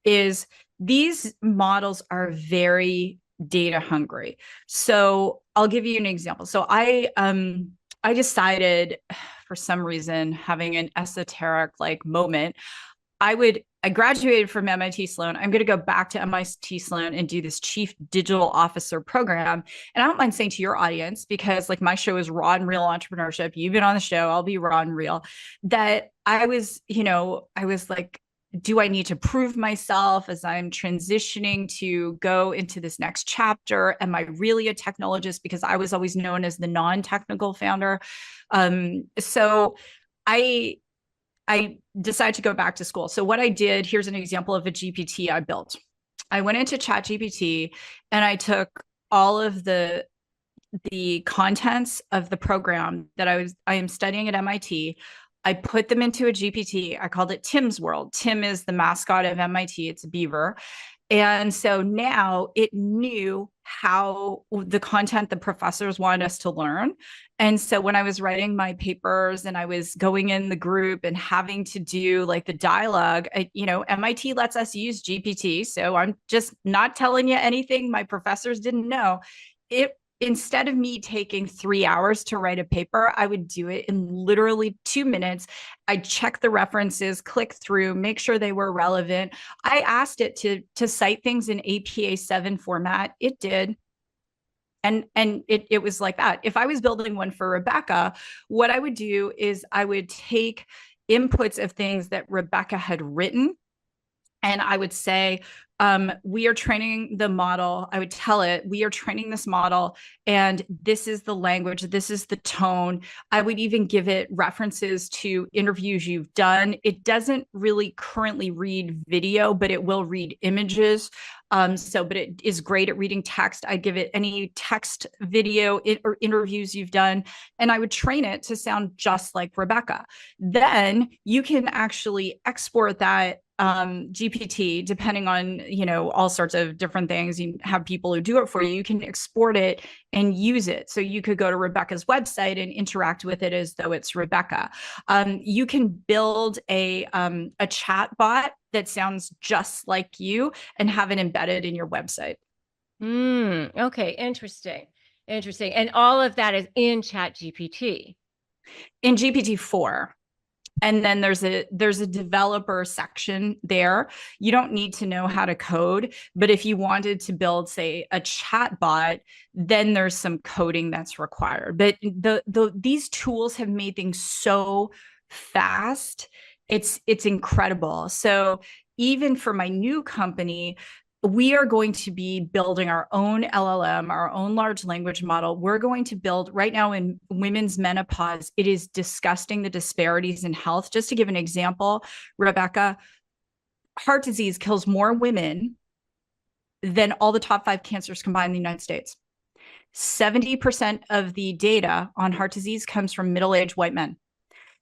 is these models are very data hungry. So I'll give you an example. So I decided, for some reason, having an esoteric like moment, I graduated from MIT Sloan. I'm going to go back to MIT Sloan and do this chief digital officer program. And I don't mind saying to your audience, because like my show is raw and real entrepreneurship. You've been on the show, I'll be raw and real, that I was like, do I need to prove myself as I'm transitioning to go into this next chapter? Am I really a technologist? Because I was always known as the non-technical founder. So I decided to go back to school. So what I did, here's an example of a GPT I built. I went into ChatGPT and I took all of the contents of the program that I am studying at MIT. I put them into a GPT. I called it Tim's World. Tim is the mascot of MIT. It's a beaver. And so now it knew how the content the professors wanted us to learn. And so when I was writing my papers and I was going in the group and having to do like the dialogue, MIT lets us use GPT. So I'm just not telling you anything my professors didn't know. Instead of me taking 3 hours to write a paper, I would do it in literally 2 minutes. I'd check the references, click through, make sure they were relevant. I asked it to cite things in APA 7 format. It did. And it was like that. If I was building one for Rebecca, what I would do is I would take inputs of things that Rebecca had written, and I would say, we are training the model. I would tell it, we are training this model, and this is the language, this is the tone. I would even give it references to interviews you've done. It doesn't really currently read video, but it will read images. But it is great at reading text. I'd give it any text, video, or interviews you've done, and I would train it to sound just like Rebecca. Then you can actually export that GPT, depending on, all sorts of different things. You have people who do it for you. You can export it and use it. So you could go to Rebecca's website and interact with it as though it's Rebecca. You can build a chat bot that sounds just like you and have it embedded in your website. Okay. Interesting. And all of that is in Chat GPT. In GPT-4. And then there's a developer section there. You don't need to know how to code, but if you wanted to build, say, a chat bot, then there's some coding that's required. But these tools have made things so fast. It's incredible. So even for my new company, we are going to be building our own LLM, our own large language model. We're going to build right now in women's menopause. It is disgusting, the disparities in health. Just to give an example, Rebecca, heart disease kills more women than all the top 5 cancers combined in the United States. 70% of the data on heart disease comes from middle-aged white men.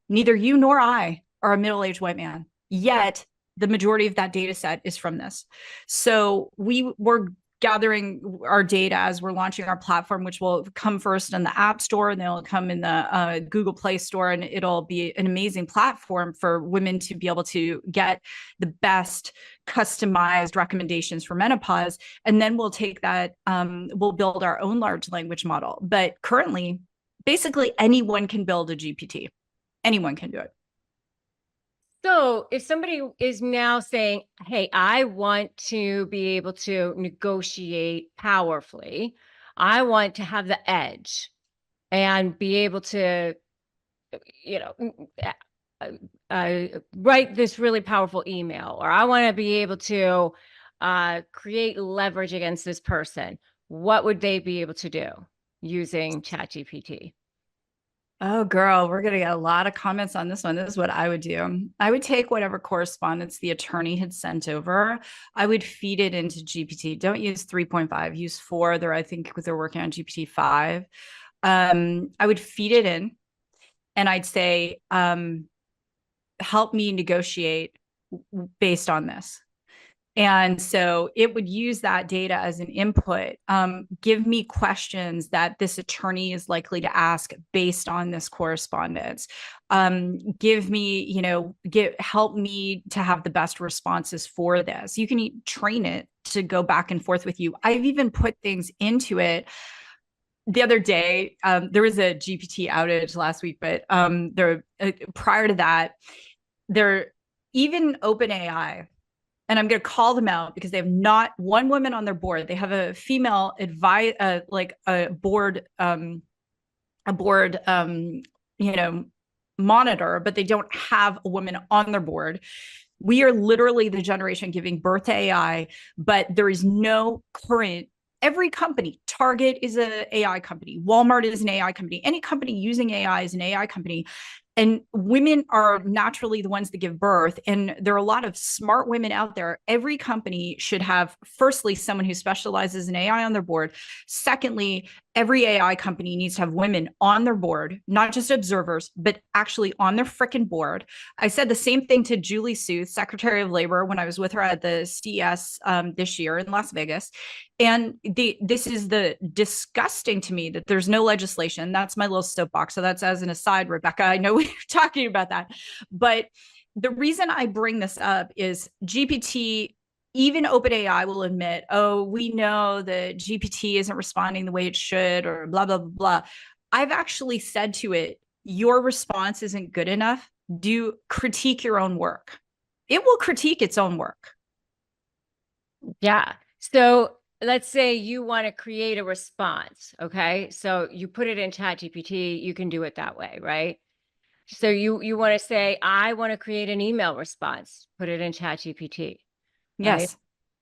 Neither you nor I are a middle-aged white man, yet the majority of that data set is from this. So we're gathering our data as we're launching our platform, which will come first in the App Store, and then it'll come in the Google Play Store, and it'll be an amazing platform for women to be able to get the best customized recommendations for menopause. And then we'll take that, we'll build our own large language model. But currently, basically anyone can build a GPT. Anyone can do it. So if somebody is now saying, hey, I want to be able to negotiate powerfully, I want to have the edge and be able to, write this really powerful email, or I want to be able to create leverage against this person, what would they be able to do using ChatGPT? Oh, girl, we're going to get a lot of comments on this one. This is what I would do. I would take whatever correspondence the attorney had sent over. I would feed it into GPT. Don't use 3.5, use 4. I think they're working on GPT-5. I would feed it in and I'd say, help me negotiate based on this. And so it would use that data as an input. Give me questions that this attorney is likely to ask based on this correspondence. Give me, help me to have the best responses for this. You can train it to go back and forth with you. I've even put things into it. The other day, there was a GPT outage last week, but prior to that, even OpenAI, and I'm going to call them out because they have not one woman on their board. They have a female monitor, but they don't have a woman on their board. We are literally the generation giving birth to AI, but there is no current. Every company, Target is an AI company, Walmart is an AI company, any company using AI is an AI company. And women are naturally the ones that give birth. And there are a lot of smart women out there. Every company should have, firstly, someone who specializes in AI on their board. Secondly, every AI company needs to have women on their board, not just observers, but actually on their freaking board. I said the same thing to Julie Sooth, Secretary of Labor, when I was with her at the CES this year in Las Vegas. And this is the disgusting to me that there's no legislation. That's my little soapbox. So that's as an aside, Rebecca. I know we're talking about that. But the reason I bring this up is GPT, even OpenAI will admit, oh, we know that GPT isn't responding the way it should, or blah, blah, blah, blah. I've actually said to it, your response isn't good enough. Do critique your own work. It will critique its own work. Yeah. So let's say you want to create a response. Okay. So you put it in ChatGPT, you can do it that way, right? So you want to say, I want to create an email response, put it in ChatGPT. Yes. Right?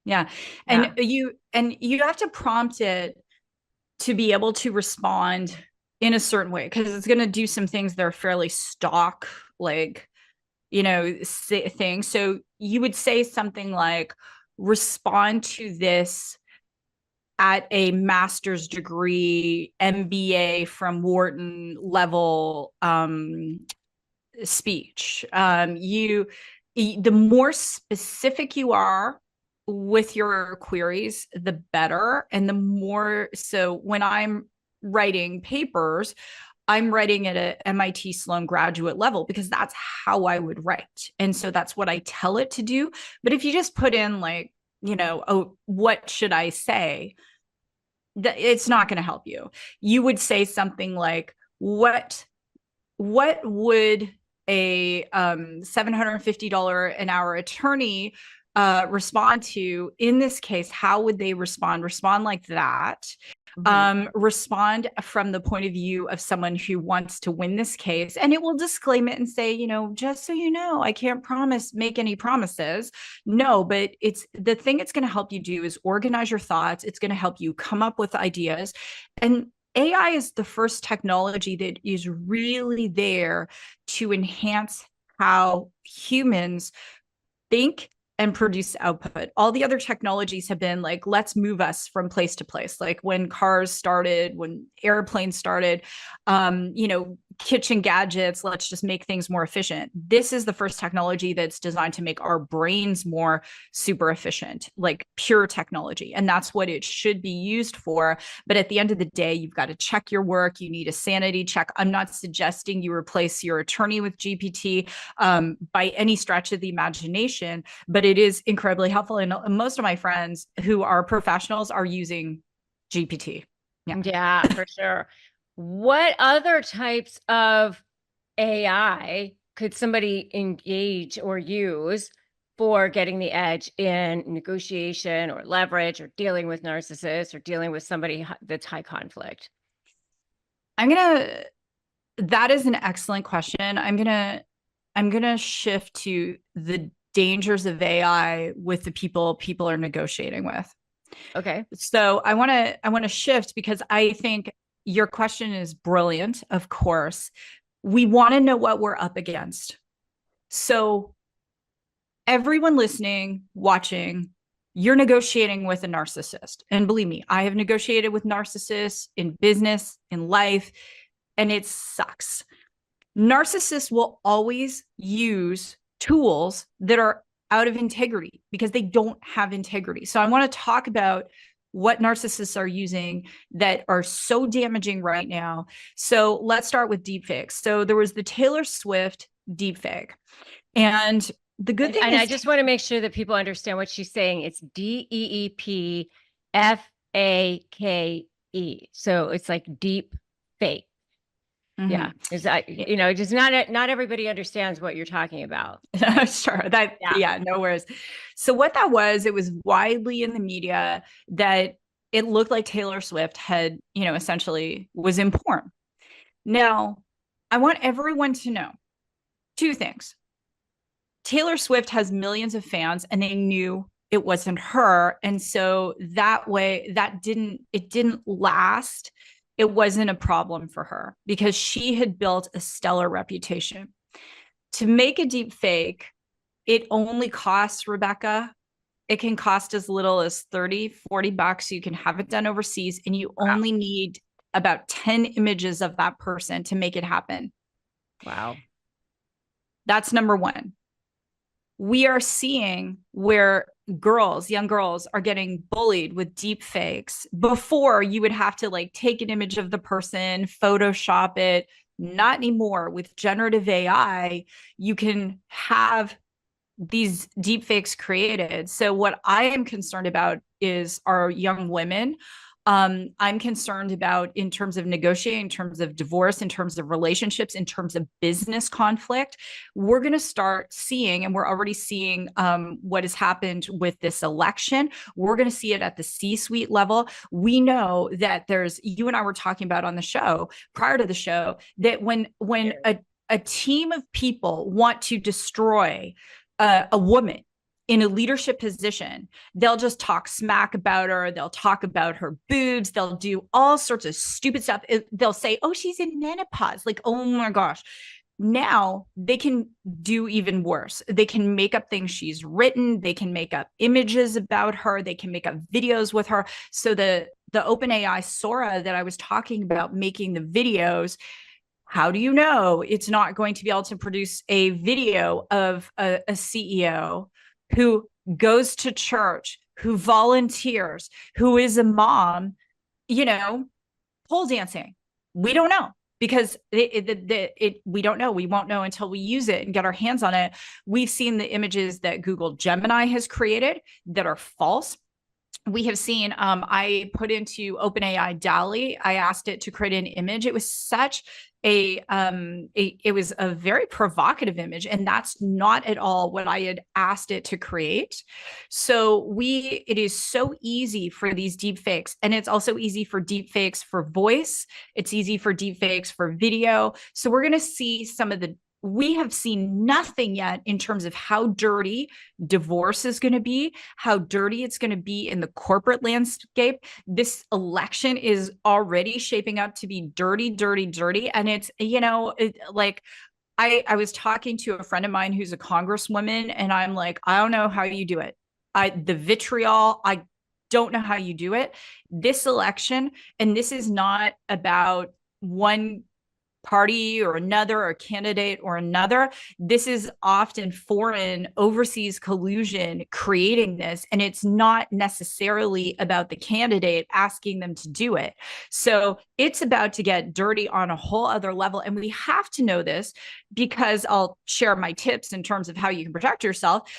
Yeah. And you have to prompt it to be able to respond in a certain way, because it's going to do some things that are fairly stock, like, things. So you would say something like, respond to this at a master's degree, MBA from Wharton level speech. The more specific you are with your queries, the better. And the more, so when I'm writing papers, I'm writing at a MIT Sloan graduate level, because that's how I would write. And so that's what I tell it to do. But if you just put in like, oh, what should I say? It's not going to help you. You would say something like, what would a $750 an hour attorney respond to in this case? How would they respond? Respond like that. Respond from the point of view of someone who wants to win this case, and it will disclaim it and say, just so you know, I can't make any promises. No, but it's the thing it's going to help you do is organize your thoughts. It's going to help you come up with ideas. And AI is the first technology that is really there to enhance how humans think and produce output. All the other technologies have been like, let's move us from place to place. Like when cars started, when airplanes started, kitchen gadgets, let's just make things more efficient. This is the first technology that's designed to make our brains more super efficient, like pure technology. And that's what it should be used for. But at the end of the day, you've got to check your work. You need a sanity check. I'm not suggesting you replace your attorney with GPT by any stretch of the imagination, but it is incredibly helpful. And most of my friends who are professionals are using GPT. Yeah, for sure. What other types of AI could somebody engage or use for getting the edge in negotiation or leverage or dealing with narcissists or dealing with somebody that's high conflict? That is an excellent question. I'm going to shift to the dangers of AI with the people are negotiating with. Okay. So I want to shift, because I think your question is brilliant. Of course, we want to know what we're up against. So everyone listening, watching, you're negotiating with a narcissist. And believe me, I have negotiated with narcissists in business, in life, and it sucks. Narcissists will always use tools that are out of integrity because they don't have integrity. So I want to talk about what narcissists are using that are so damaging right now. So let's start with deepfakes. So there was the Taylor Swift deepfake. And the good thing is, I just want to make sure that people understand what she's saying. It's DEEPFAKE. So it's like deep fake. Yeah. Is that, just not everybody understands what you're talking about. Sure. No worries. So what that was, it was widely in the media that it looked like Taylor Swift had, essentially was in porn. Now, I want everyone to know two things. Taylor Swift has millions of fans, and they knew it wasn't her. And so that way, it didn't last it wasn't a problem for her because she had built a stellar reputation. To make a deep fake, it only costs, Rebecca, it can cost as little as 30, 40 bucks. You can have it done overseas, and you only need about 10 images of that person to make it happen. Wow. That's number one. We are seeing where girls, young girls, are getting bullied with deep fakes. Before, you would have to like take an image of the person, Photoshop it. Not anymore. With generative AI, you can have these deep fakes created. So what I am concerned about is our young women. I'm concerned about in terms of negotiating, in terms of divorce, in terms of relationships, in terms of business conflict. We're going to start seeing, and we're already seeing what has happened with this election. We're going to see it at the C-suite level. We know that you and I were talking about on the show, prior to the show, that when a team of people want to destroy a woman in a leadership position, they'll just talk smack about her. They'll talk about her boobs. They'll do all sorts of stupid stuff. They'll say, oh, she's in menopause. Like, oh my gosh. Now they can do even worse. They can make up things she's written. They can make up images about her. They can make up videos with her. So the OpenAI Sora that I was talking about making the videos, how do you know it's not going to be able to produce a video of a CEO who goes to church, who volunteers, who is a mom, pole dancing? We don't know because we don't know. We won't know until we use it and get our hands on it. We've seen the images that Google Gemini has created that are false. We have seen, I put into OpenAI DALL-E, I asked it to create an image. It was such it was a very provocative image, and that's not at all what I had asked it to create. So it is so easy for these deep fakes, and it's also easy for deep fakes for voice. It's easy for deep fakes for video. So we're going to see we have seen nothing yet in terms of how dirty divorce is going to be, how dirty it's going to be in the corporate landscape. This election is already shaping up to be dirty, dirty, dirty. And it's, I was talking to a friend of mine who's a congresswoman, and I'm like, I don't know how you do it. The vitriol, I don't know how you do it. This election, and this is not about one party or another, or candidate or another. This is often foreign overseas collusion creating this, and it's not necessarily about the candidate asking them to do it. So it's about to get dirty on a whole other level, and we have to know this, because I'll share my tips in terms of how you can protect yourself,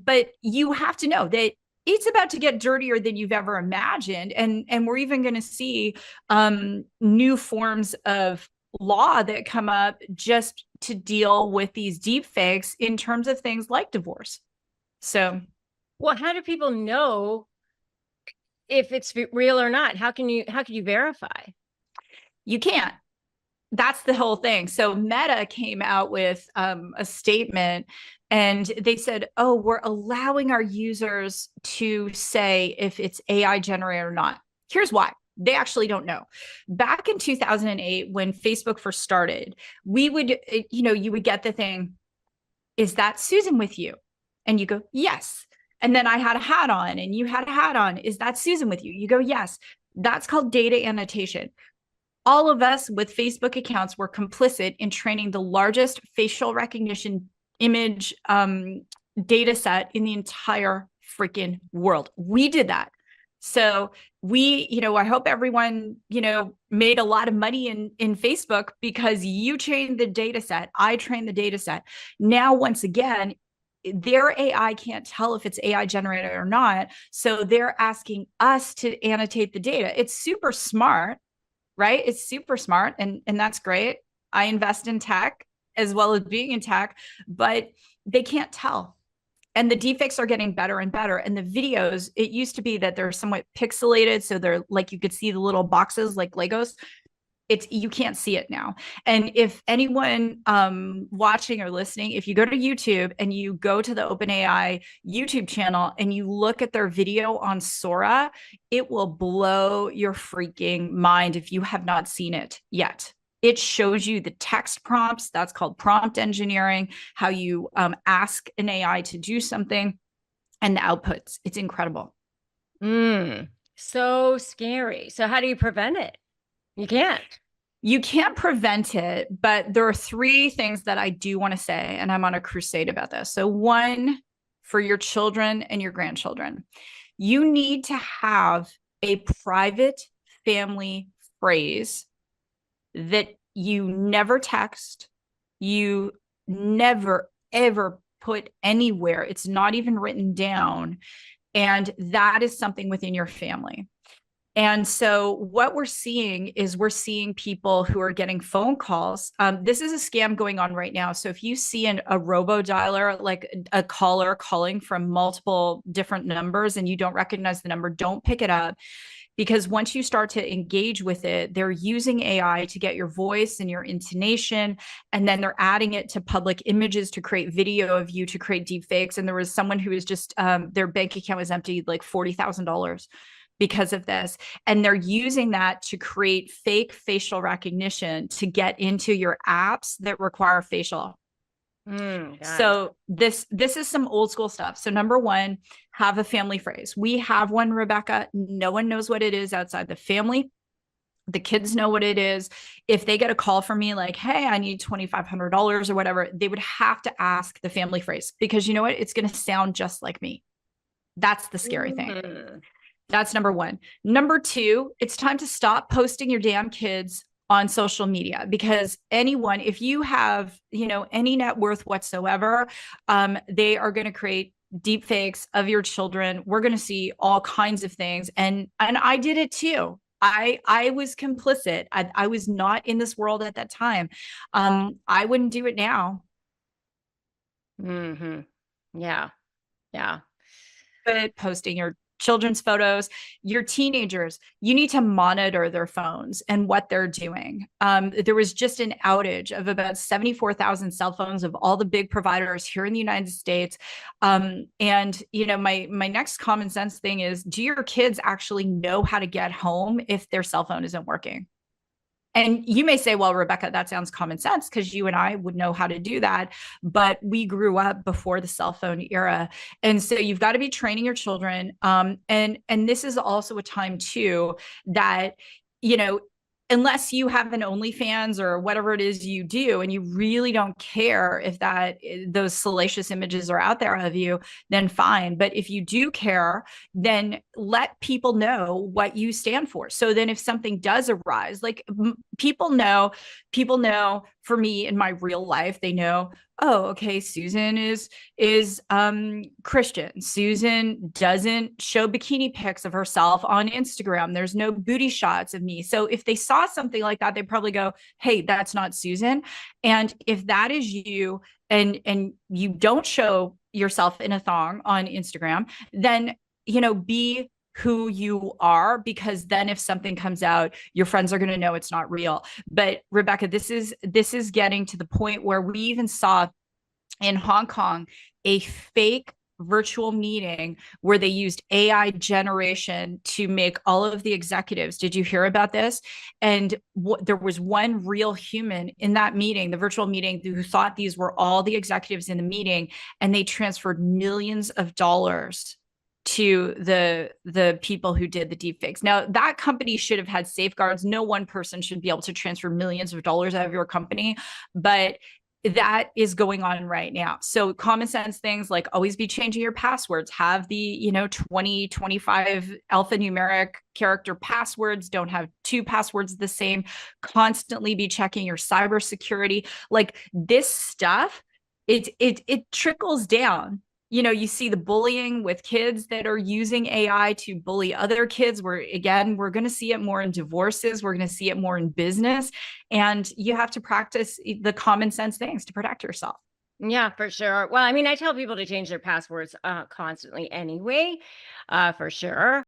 but you have to know that it's about to get dirtier than you've ever imagined. And we're even going to see new forms of law that come up just to deal with these deep fakes in terms of things like divorce. So, well, how do people know if it's real or not? How can you verify? You can't. That's the whole thing. So Meta came out with a statement, and they said, oh, we're allowing our users to say if it's AI generated or not. Here's why. They actually don't know. Back in 2008, when Facebook first started, you would get the thing, is that Susan with you? And you go, yes. And then I had a hat on and you had a hat on. Is that Susan with you? You go, yes. That's called data annotation. All of us with Facebook accounts were complicit in training the largest facial recognition image data set in the entire freaking world. We did that. So I hope everyone, made a lot of money in Facebook because you trained the data set. I trained the data set. Now, once again, their AI can't tell if it's AI generated or not. So they're asking us to annotate the data. It's super smart, right? It's super smart. And that's great. I invest in tech as well as being in tech, but they can't tell. And the deepfakes are getting better and better. And the videos, it used to be that they're somewhat pixelated. So they're like, you could see the little boxes like Legos. you can't see it now. And if anyone watching or listening, if you go to YouTube and you go to the OpenAI YouTube channel and you look at their video on Sora, it will blow your freaking mind if you have not seen it yet. It shows you the text prompts. That's called prompt engineering, how you ask an AI to do something, and the outputs. It's incredible. So scary. So how do you prevent it? You can't. You can't prevent it, but there are three things that I do want to say, and I'm on a crusade about this. So one, for your children and your grandchildren, you need to have a private family phrase that you never text, you never, ever put anywhere. It's not even written down. And that is something within your family. And so what we're seeing is we're seeing people who are getting phone calls. This is a scam going on right now. So if you see a robo-dialer, like a caller calling from multiple different numbers and you don't recognize the number, don't pick it up. Because once you start to engage with it, they're using AI to get your voice and your intonation, and then they're adding it to public images to create video of you, to create deep fakes. And there was someone who was just, their bank account was emptied like $40,000 because of this. And they're using that to create fake facial recognition to get into your apps that require facial. So this is some old school stuff. So number one, have a family phrase. We have one, Rebecca. No one knows what it is outside the family. The kids know what it is. If they get a call from me like, hey, I need $2,500 or whatever, they would have to ask the family phrase, because you know what? It's going to sound just like me. That's the scary thing. That's number one. Number two, it's time to stop posting your damn kids on social media, because anyone, if you have, any net worth whatsoever, they are going to create deep fakes of your children. We're going to see all kinds of things. And I did it too. I was complicit. I was not in this world at that time. I wouldn't do it now. Yeah. But posting your children's photos, your teenagers, you need to monitor their phones and what they're doing. There was just an outage of about 74,000 cell phones of all the big providers here in the United States. And my next common sense thing is, do your kids actually know how to get home if their cell phone isn't working? And you may say, well, Rebecca, that sounds common sense because you and I would know how to do that. But we grew up before the cell phone era. And so you've got to be training your children. And this is also a time too that, unless you have an OnlyFans or whatever it is you do, and you really don't care if those salacious images are out there of you, then fine. But if you do care, then let people know what you stand for. So then if something does arise, like people know for me in my real life, they know, oh, okay, Susan is Christian. Susan doesn't show bikini pics of herself on Instagram. There's no booty shots of me. So if they saw something like that, they probably go, hey, that's not Susan. And if that is you, and you don't show yourself in a thong on Instagram, then, be who you are, because then if something comes out, your friends are going to know it's not real. But Rebecca, this is getting to the point where we even saw in Hong Kong a fake virtual meeting where they used AI generation to make all of the executives. Did you hear about this? And there was one real human in that meeting, the virtual meeting, who thought these were all the executives in the meeting, and they transferred millions of dollars to the people who did the deepfakes. Now, that company should have had safeguards. No one person should be able to transfer millions of dollars out of your company, but that is going on right now. So common sense things like always be changing your passwords, have the 20, 25 alphanumeric character passwords, don't have two passwords the same, constantly be checking your cybersecurity. Like this stuff, it trickles down. You see the bullying with kids that are using AI to bully other kids. We're going to see it more in divorces. We're going to see it more in business. And you have to practice the common sense things to protect yourself. Yeah, for sure. Well, I mean, I tell people to change their passwords constantly anyway, for sure.